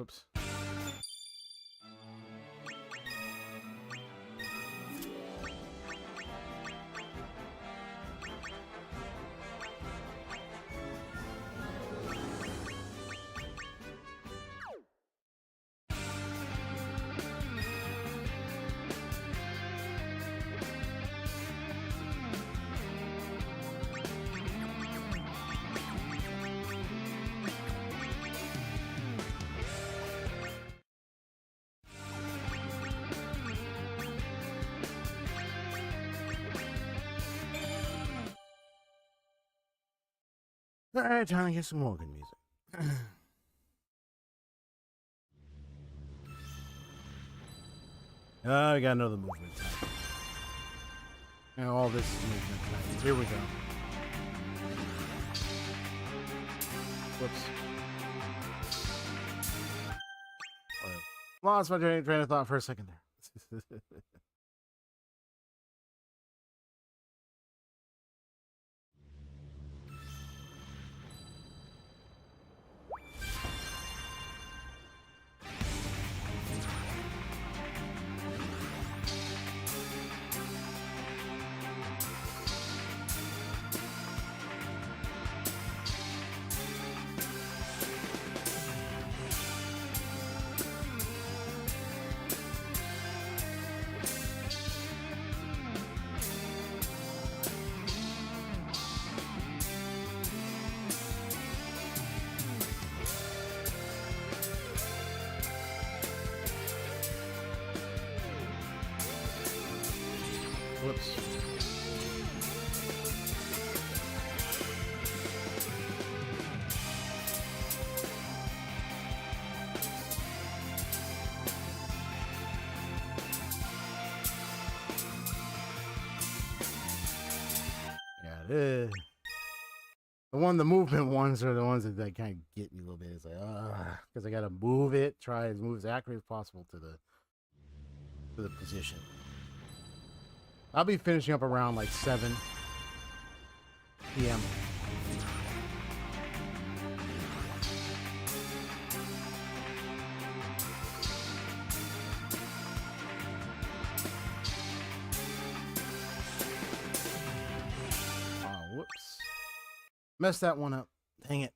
Whoops. All right, time to get some more good music. We got another movement type. And all this is movement type. Here we go. Whoops. Lost my train of thought for a second there. Whoops. Yeah, the movement ones are the ones that kind of get me a little bit. It's like, because I gotta move it, try to move as accurate as possible to the position. I'll be finishing up around like 7 p.m. Oh, whoops. Messed that one up. Dang it.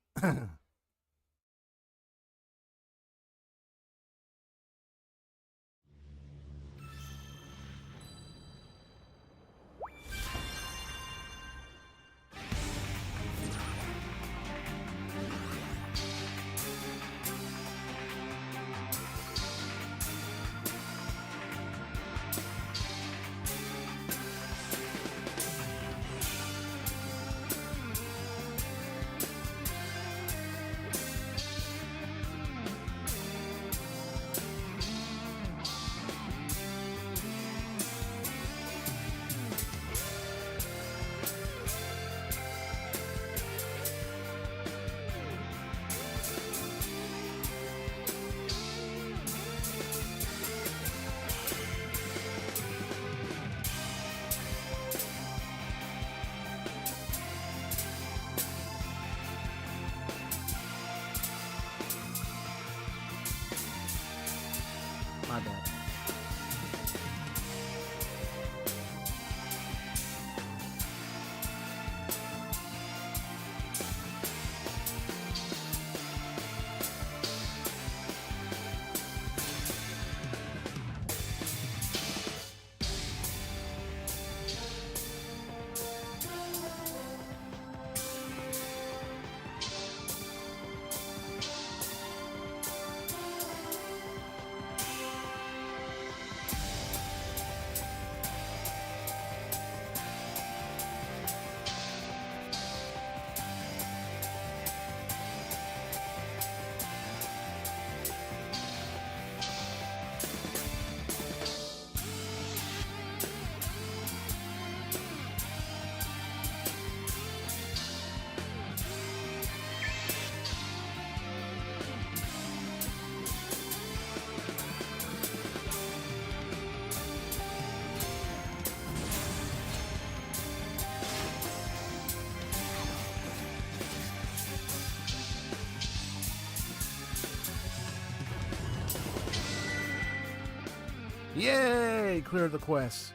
Yay! Cleared the quest.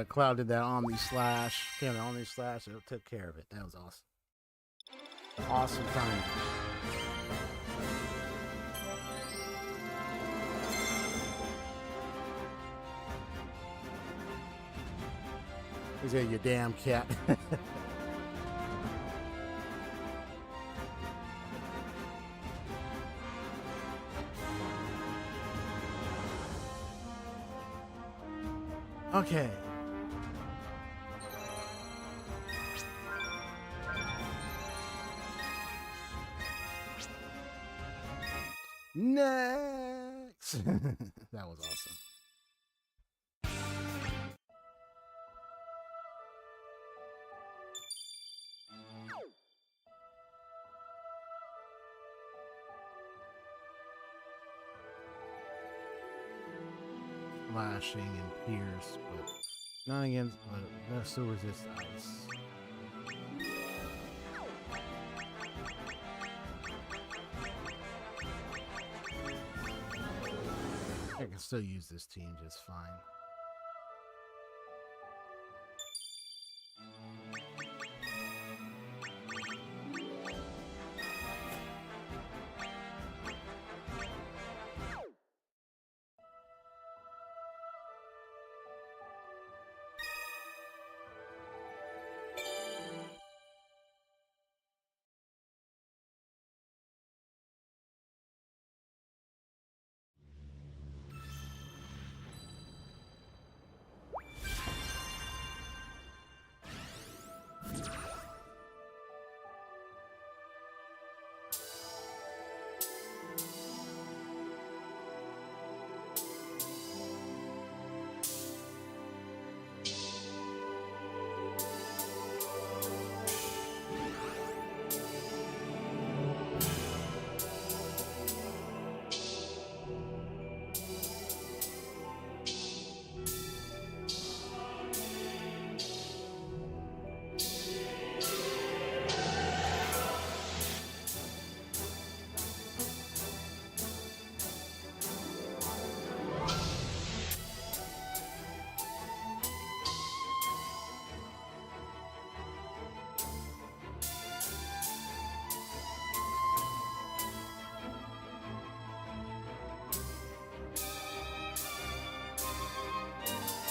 Cloud did that Omni Slash. Kind of Omni Slash. It took care of it. That was awesome. Awesome time. He said, "You damn cat." Okay. Next. That was awesome. Flashing and pierce, but not against, but that still resists ice. I can still use this team just fine.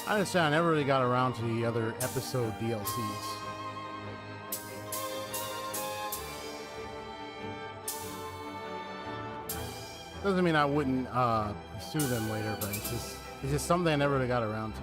I understand. I never really got around to the other episode DLCs. Doesn't mean I wouldn't pursue them later, but it's just something I never really got around to.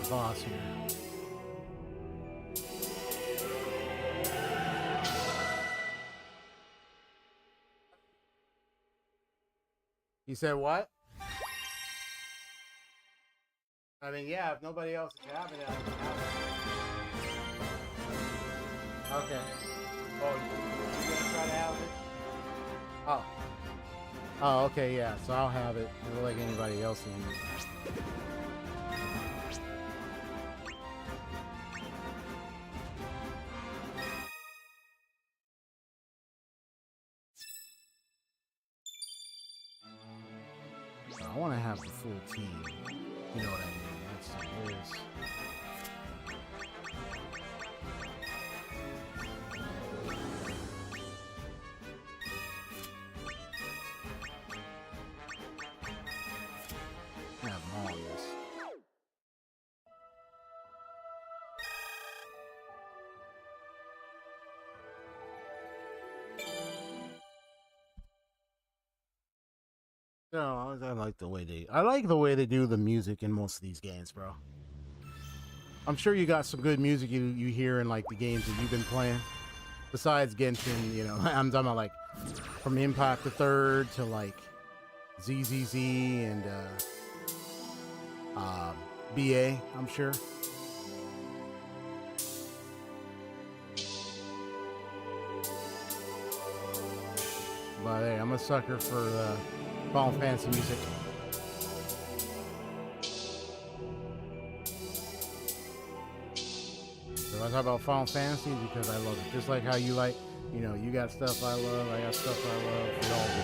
Boss here. You said what? I mean, yeah, if nobody else is having it, I can have it. Okay. Oh, you gonna try to have it? Oh. Oh, okay, yeah, so I'll have it. It'll like anybody else in it. I want to have the full team. You know what I mean? Let's see this. No, I like the way they do the music in most of these games, bro. I'm sure you got some good music you hear in like the games that you've been playing. Besides Genshin, you know, I'm talking about like from Impact the Third to like ZZZ and BA, I'm sure. But hey, I'm a sucker for Final Fantasy music. So I talk about Final Fantasy because I love it. Just like how you like, you know, you got stuff I love, I got stuff I love. We all do.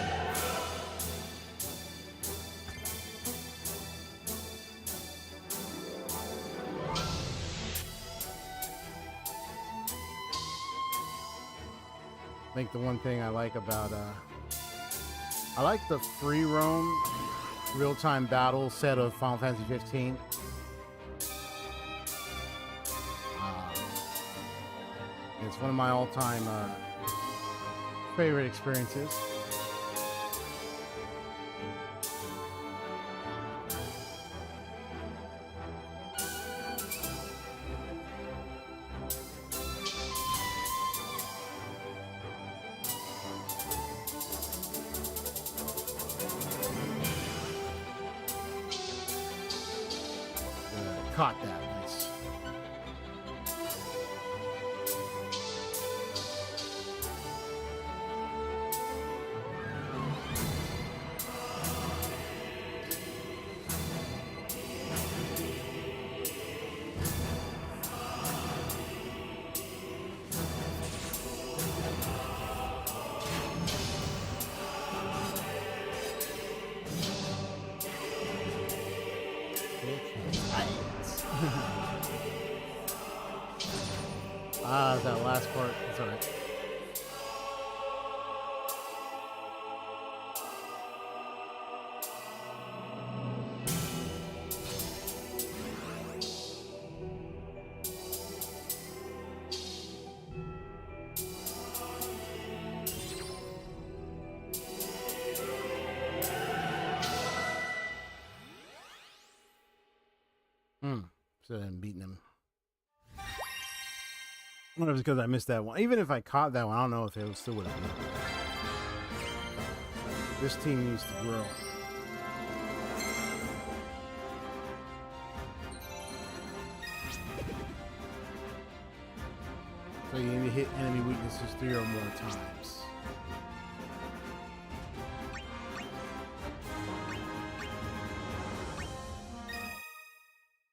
I think the one thing I like about I like the free roam real-time battle set of Final Fantasy 15. It's one of my all-time favorite experiences. Caught that. Nice. That last part. It's all right. So I'm beating him. I wonder if it's because I missed that one. Even if I caught that one, I don't know if it still would have been. This team needs to grow. So you need to hit enemy weaknesses 3 or more times.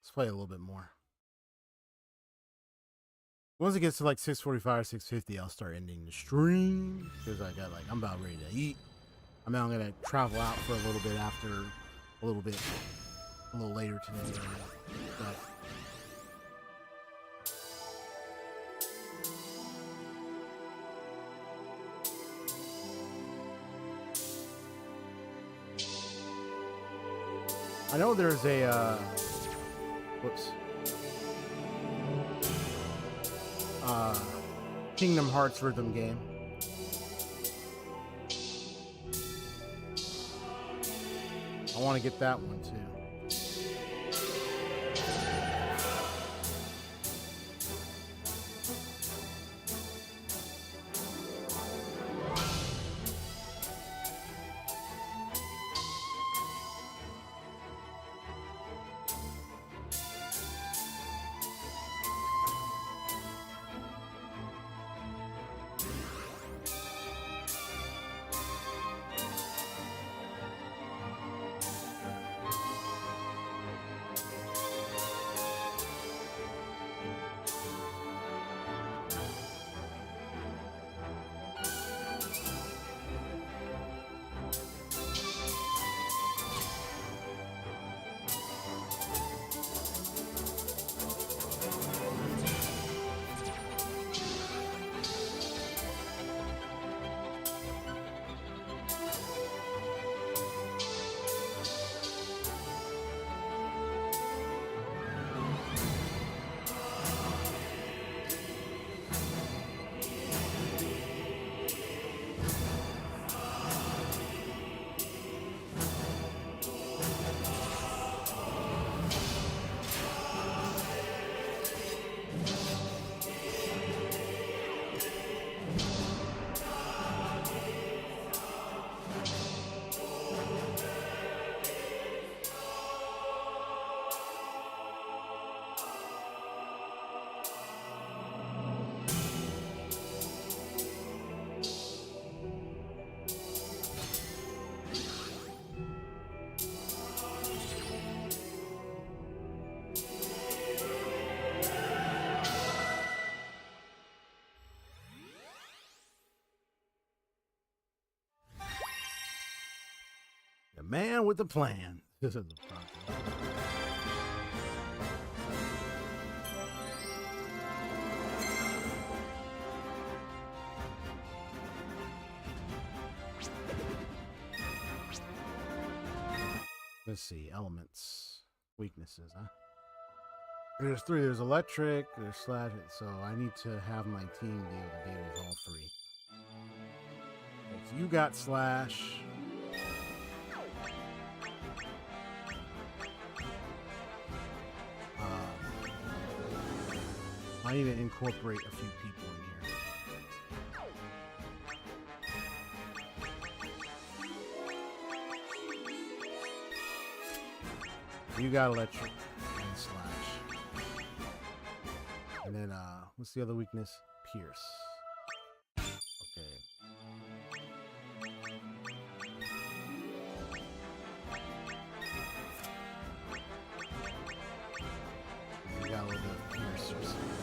Let's play a little bit more. Once it gets to like 6:45, 6:50, I'll start ending the stream because I'm about ready to eat. I mean, I'm gonna travel out for a little bit after, a little later today. But I know there's a whoops. Kingdom Hearts rhythm game. I want to get that one too. man with the plan. This is the problem. Let's see, elements, weaknesses, huh? There's three. There's electric, there's slash, so I need to have my team be able to deal with all three. So you got slash. I need to incorporate a few people in here. You got electric and slash. And then, what's the other weakness? Pierce. Okay. You got a little bit of pierce or something.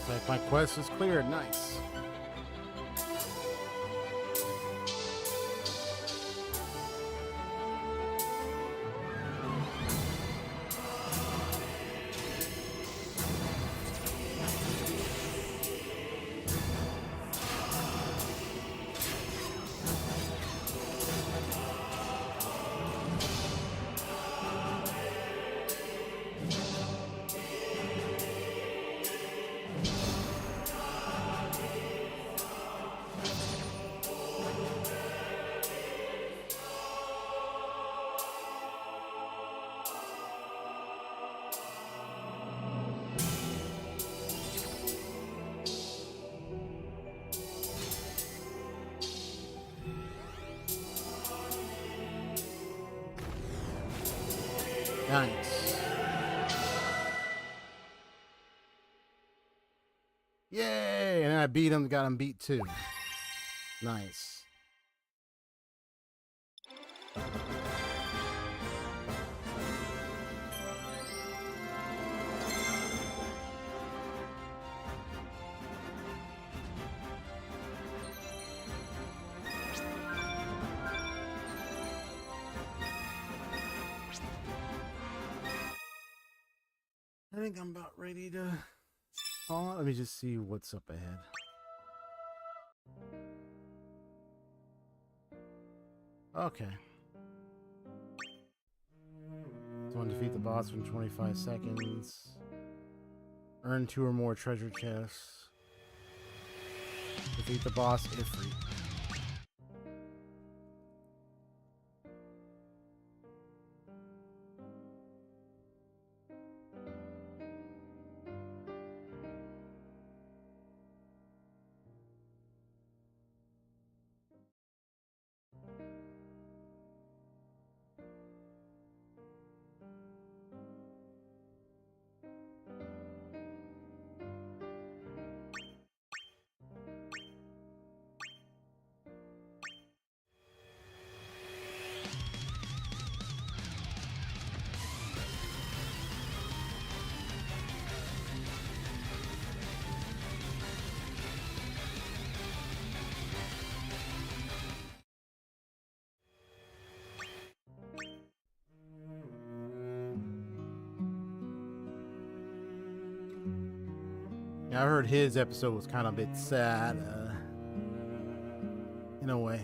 Like my quest is cleared. Nice. Nice. Yay! And then I beat him, got him beat too. Nice. I think I'm about ready to call it. Let me just see what's up ahead. Okay. Someone defeat the boss in 25 seconds. Earn 2 or more treasure chests. Defeat the boss if free. Yeah, I heard his episode was kind of a bit sad, in a way.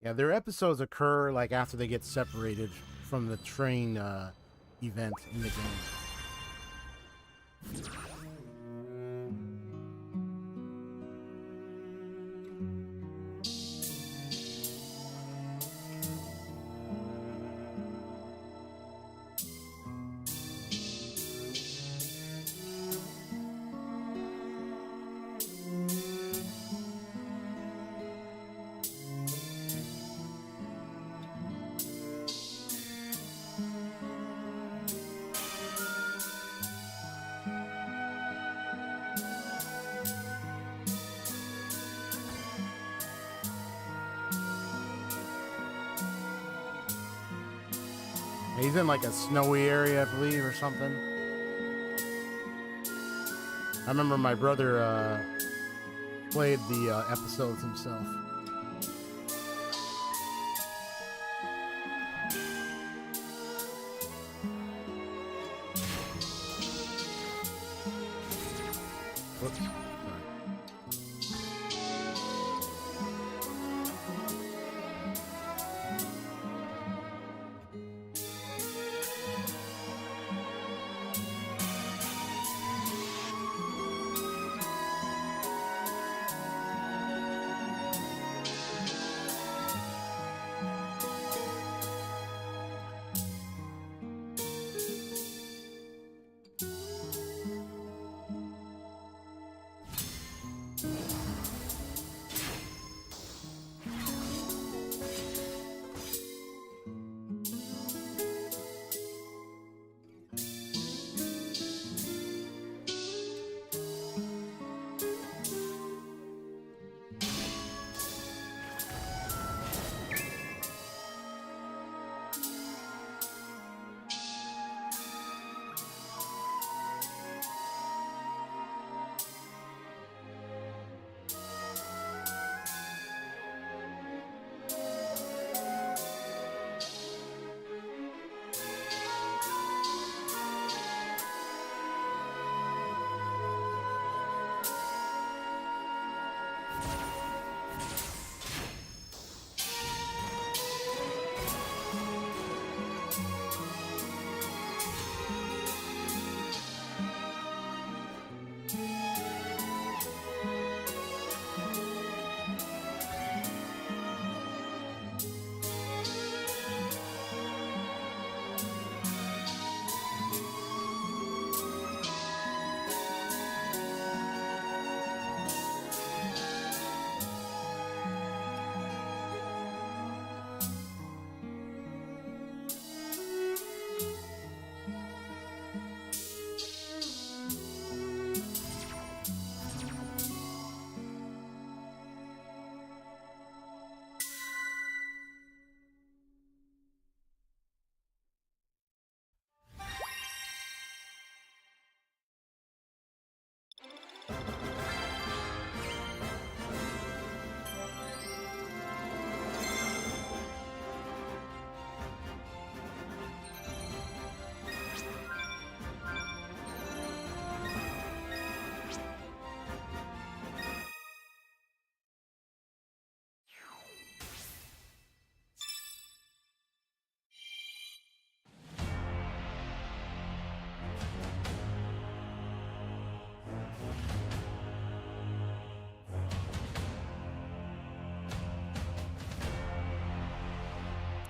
Yeah, their episodes occur like after they get separated from the train event in the game. He's in like a snowy area, I believe, or something. I remember my brother played the episodes himself. Whoops.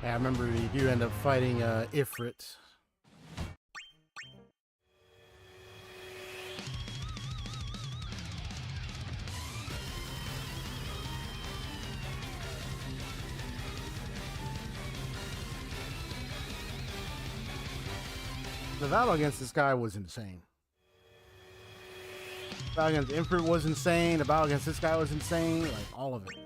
Yeah, I remember you do end up fighting Ifrit. The battle against this guy was insane. The battle against Ifrit was insane. The battle against this guy was insane. Like, all of it.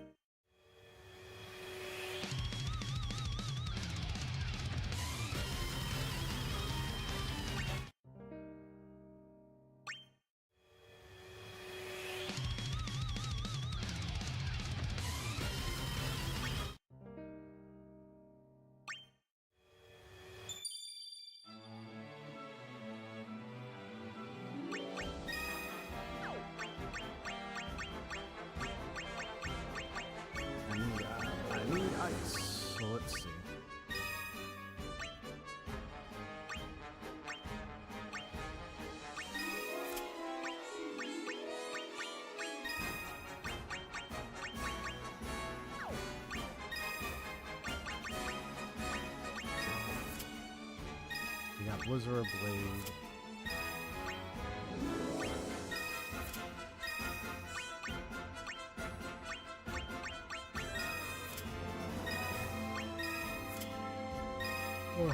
So let's see. We got Blizzard Blade. Oh.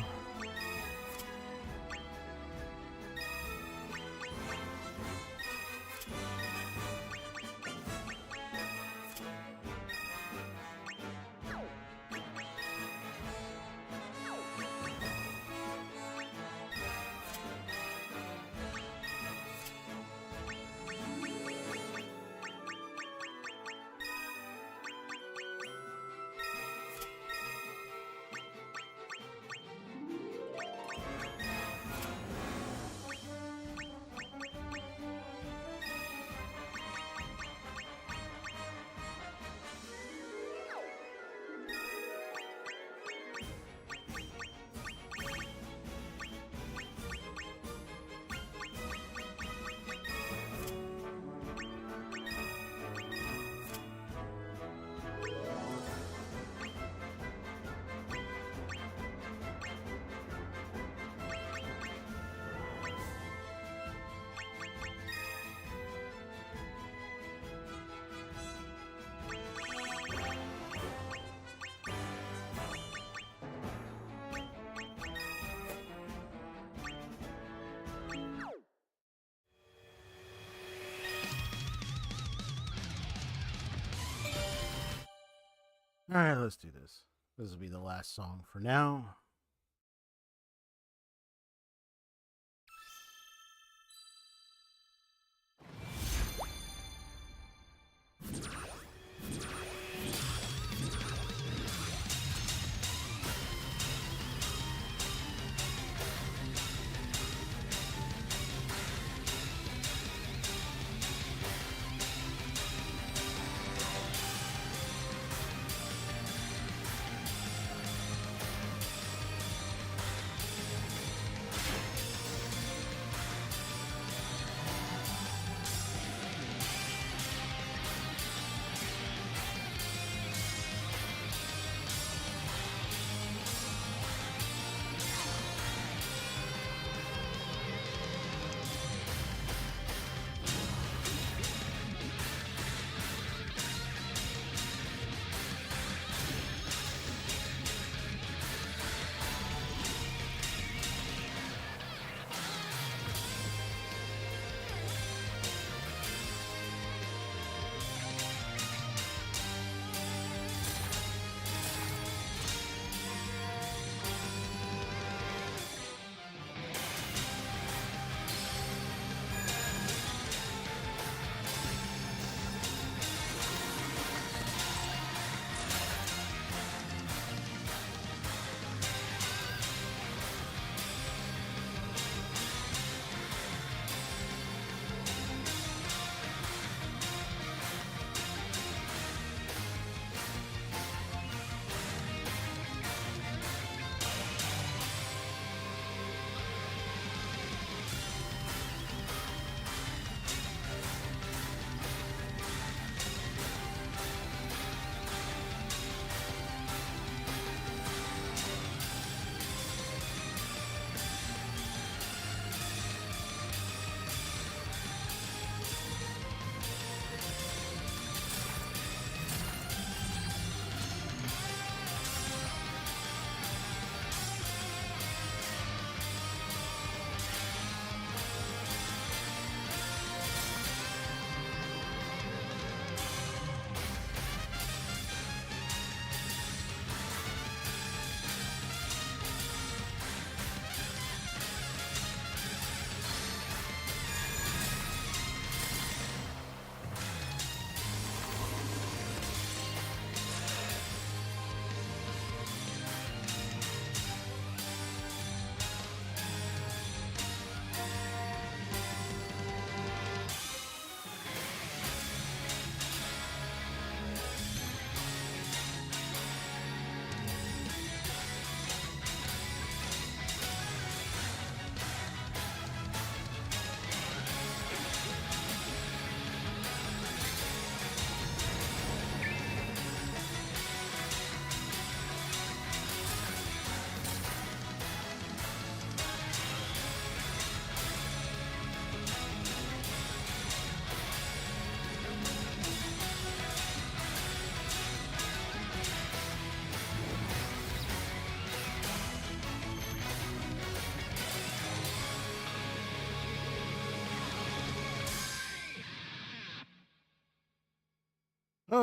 All right, let's do this. This will be the last song for now.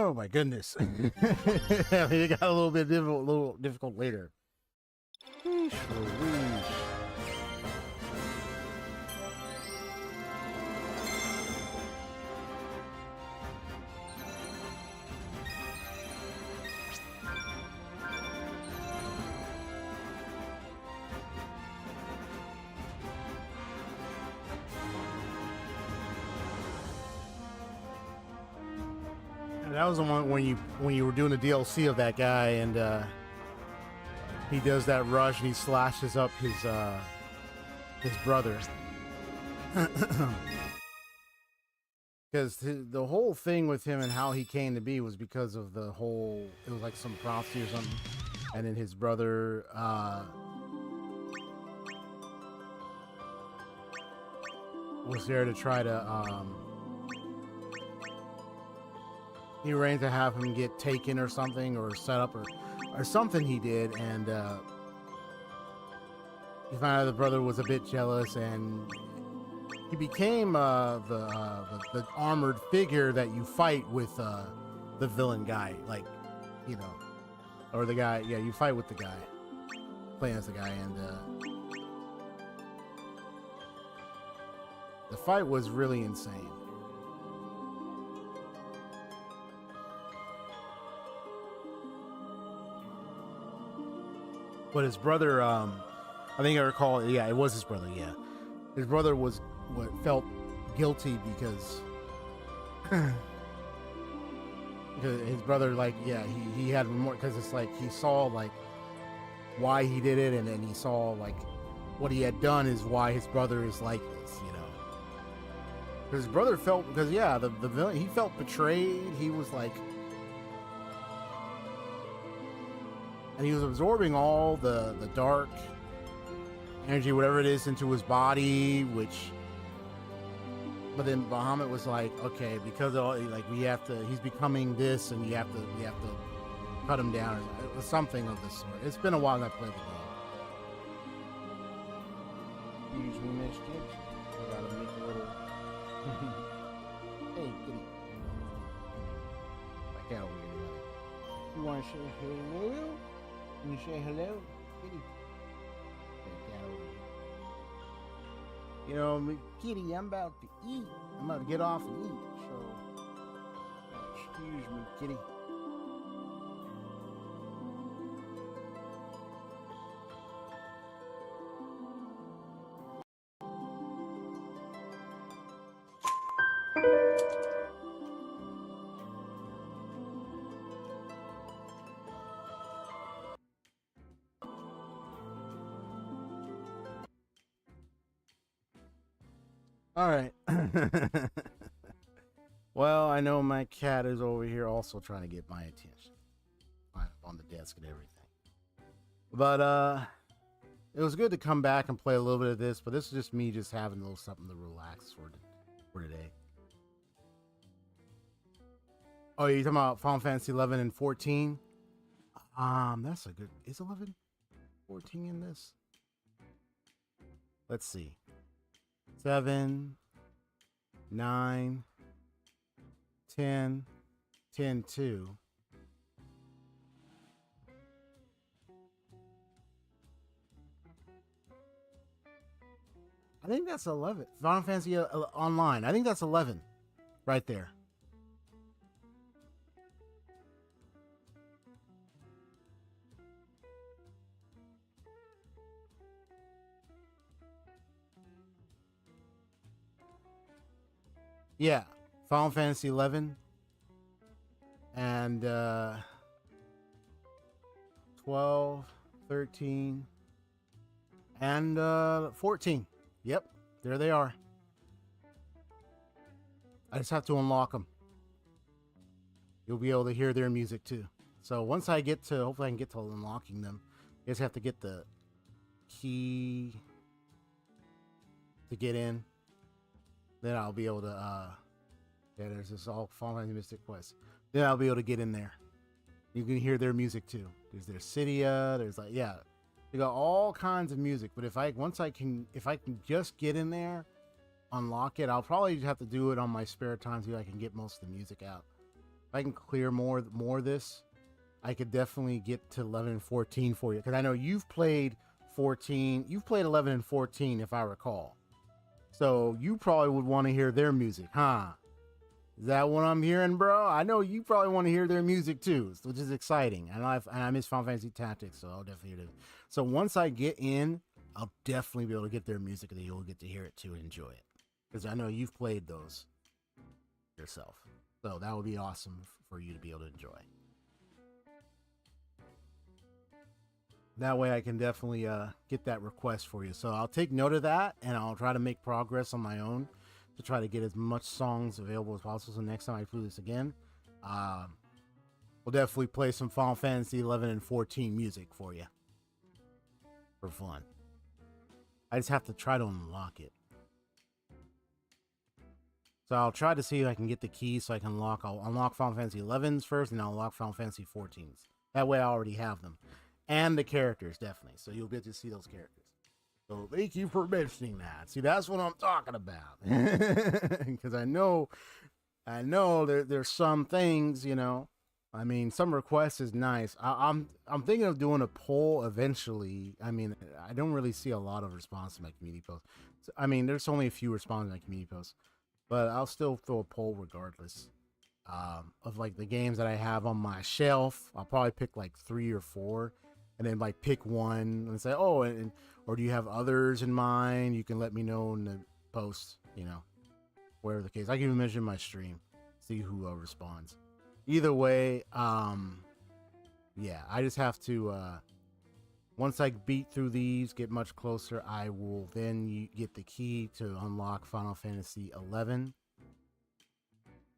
Oh my goodness. I mean, it got a little bit difficult later. That was the one when you were doing the DLC of that guy, and he does that rush and he slashes up his brother. Because the whole thing with him and how he came to be was because of it was like some prophecy or something, and then his brother was there to try to he arranged to have him get taken or something, or set up, or something he did, and he found out the brother was a bit jealous, and he became the armored figure that you fight with the villain guy, like, you know, or the guy. Yeah, you fight with the guy, playing as the guy, and the fight was really insane. But his brother, I think I recall, yeah, it was his brother, yeah. His brother felt guilty because his brother, like, yeah, he had remorse, because it's like he saw, like, why he did it, and then he saw, like, what he had done is why his brother is like this, you know. Because his brother felt, because, yeah, the villain, he felt betrayed. He was like, and he was absorbing all the dark energy, whatever it is, into his body, but then Bahamut was like, okay, because of, like, he's becoming this, and we have to cut him down, or something of this sort. It's been a while since I played the game. Usually missed it. I gotta make a little hey, kitty. Back out over here. You wanna say hello? Can you say hello, kitty? You know, kitty, I'm about to eat. I'm about to get off and eat. So, excuse me, kitty. All right. Well, I know my cat is over here also trying to get my attention. On the desk and everything. But it was good to come back and play a little bit of this, but this is just me just having a little something to relax for today. Oh, you're talking about Final Fantasy 11 and 14? That's a good... Is 11, 14 in this? Let's see. 7, 9, 10, 10, 2. I think that's 11. Final Fantasy Online. I think that's 11 right there. Yeah, Final Fantasy 11 and 12, 13, and 14. Yep, there they are. I just have to unlock them. You'll be able to hear their music too. So once I get to, hopefully I can get to unlocking them. You just have to get the key to get in. Then I'll be able to, yeah, there's this all Final Fantasy Mystic Quest. Then I'll be able to get in there. You can hear their music too. There's their Cydia, there's like, yeah. You got all kinds of music, but if I can just get in there, unlock it, I'll probably have to do it on my spare time so I can get most of the music out. I can clear more of this, I could definitely get to 11 and 14 for you. Because I know you've played 14. You've played 11 and 14, if I recall. So you probably would want to hear their music, huh? Is that what I'm hearing, bro? I know you probably want to hear their music too, which is exciting. And I miss Final Fantasy Tactics, so I'll definitely hear it. So once I get in, I'll definitely be able to get their music, and you'll get to hear it too and enjoy it. Because I know you've played those yourself. So that would be awesome for you to be able to enjoy. That way I can definitely get that request for you. So I'll take note of that, and I'll try to make progress on my own to try to get as much songs available as possible. So next time I play this again, we'll definitely play some Final Fantasy 11 and 14 music for you. For fun. I just have to try to unlock it. So I'll try to see if I can get the keys so I can unlock. I'll unlock Final Fantasy 11s first, and I'll unlock Final Fantasy 14s. That way I already have them. And the characters, definitely. So you'll get to see those characters. So thank you for mentioning that. See, that's what I'm talking about. Because I know there's some things, you know. I mean, some requests is nice. I'm thinking of doing a poll eventually. I mean, I don't really see a lot of response to my community posts. I mean, there's only a few responses to my community posts. But I'll still throw a poll regardless. Of like the games that I have on my shelf. I'll probably pick like 3 or 4. And then like pick one and say, oh, or do you have others in mind? You can let me know in the post, you know, whatever the case. I can even mention my stream, see who responds. Either way, yeah, I just have to, once I beat through these, get much closer, I will then get the key to unlock Final Fantasy 11.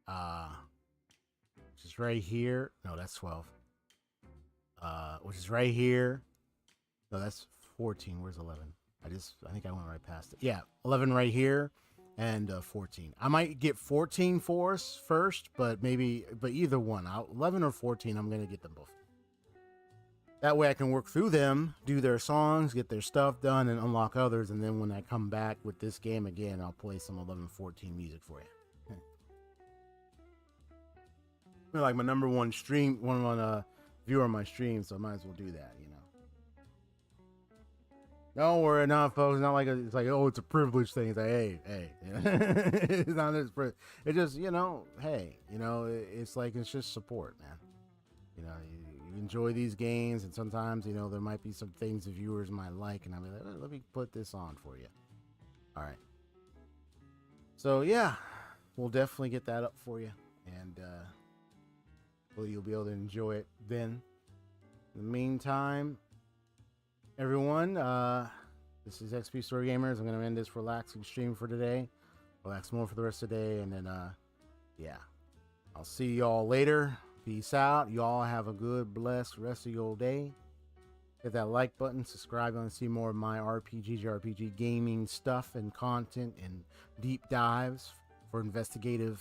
Which is right here. No, that's 12. Which is right here. No, that's 14. Where's 11? I think I went right past it. Yeah, 11 right here, and 14. I might get 14 for us first, but either one. 11 or 14, I'm gonna get them both. That way I can work through them, do their songs, get their stuff done, and unlock others. And then when I come back with this game again, I'll play some 11, 14 music for you. Like my number one stream, viewer on my stream, so I might as well do that, you know. Don't worry, not folks. Not like it's like, oh, it's a privilege thing. It's like, hey, you know? It's not this. It's just, you know, hey, you know, it's like it's just support, man. You know, you enjoy these games, and sometimes, you know, there might be some things the viewers might like, and I'll be like, let me put this on for you. All right. So yeah, we'll definitely get that up for you, and you'll be able to enjoy it then. In the meantime, everyone, this is XP StoryGamerZ. I'm going to end this relaxing stream for today. Relax more for the rest of the day, and then, yeah. I'll see y'all later. Peace out. Y'all have a good, blessed rest of your day. Hit that like button. Subscribe and see more of my RPG gaming stuff and content and deep dives for investigative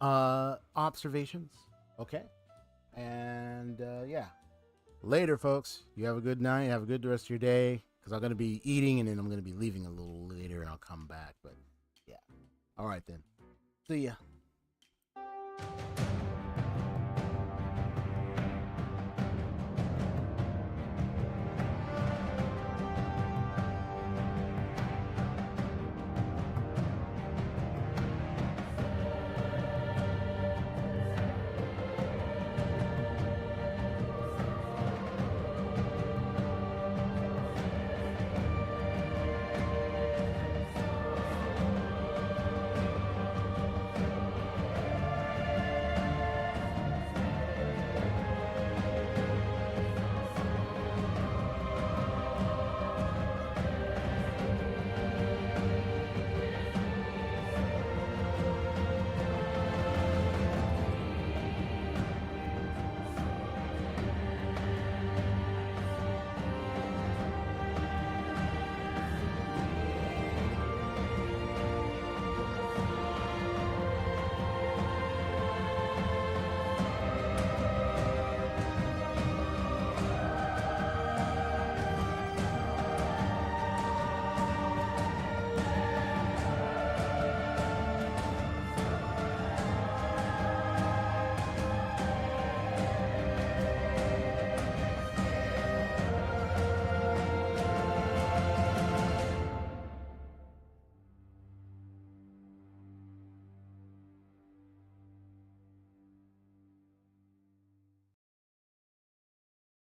observations. Okay, and yeah, later, folks. You have a good night. Have a good rest of your day. Because I'm going to be eating, and then I'm going to be leaving a little later, and I'll come back. But yeah, all right then. See ya.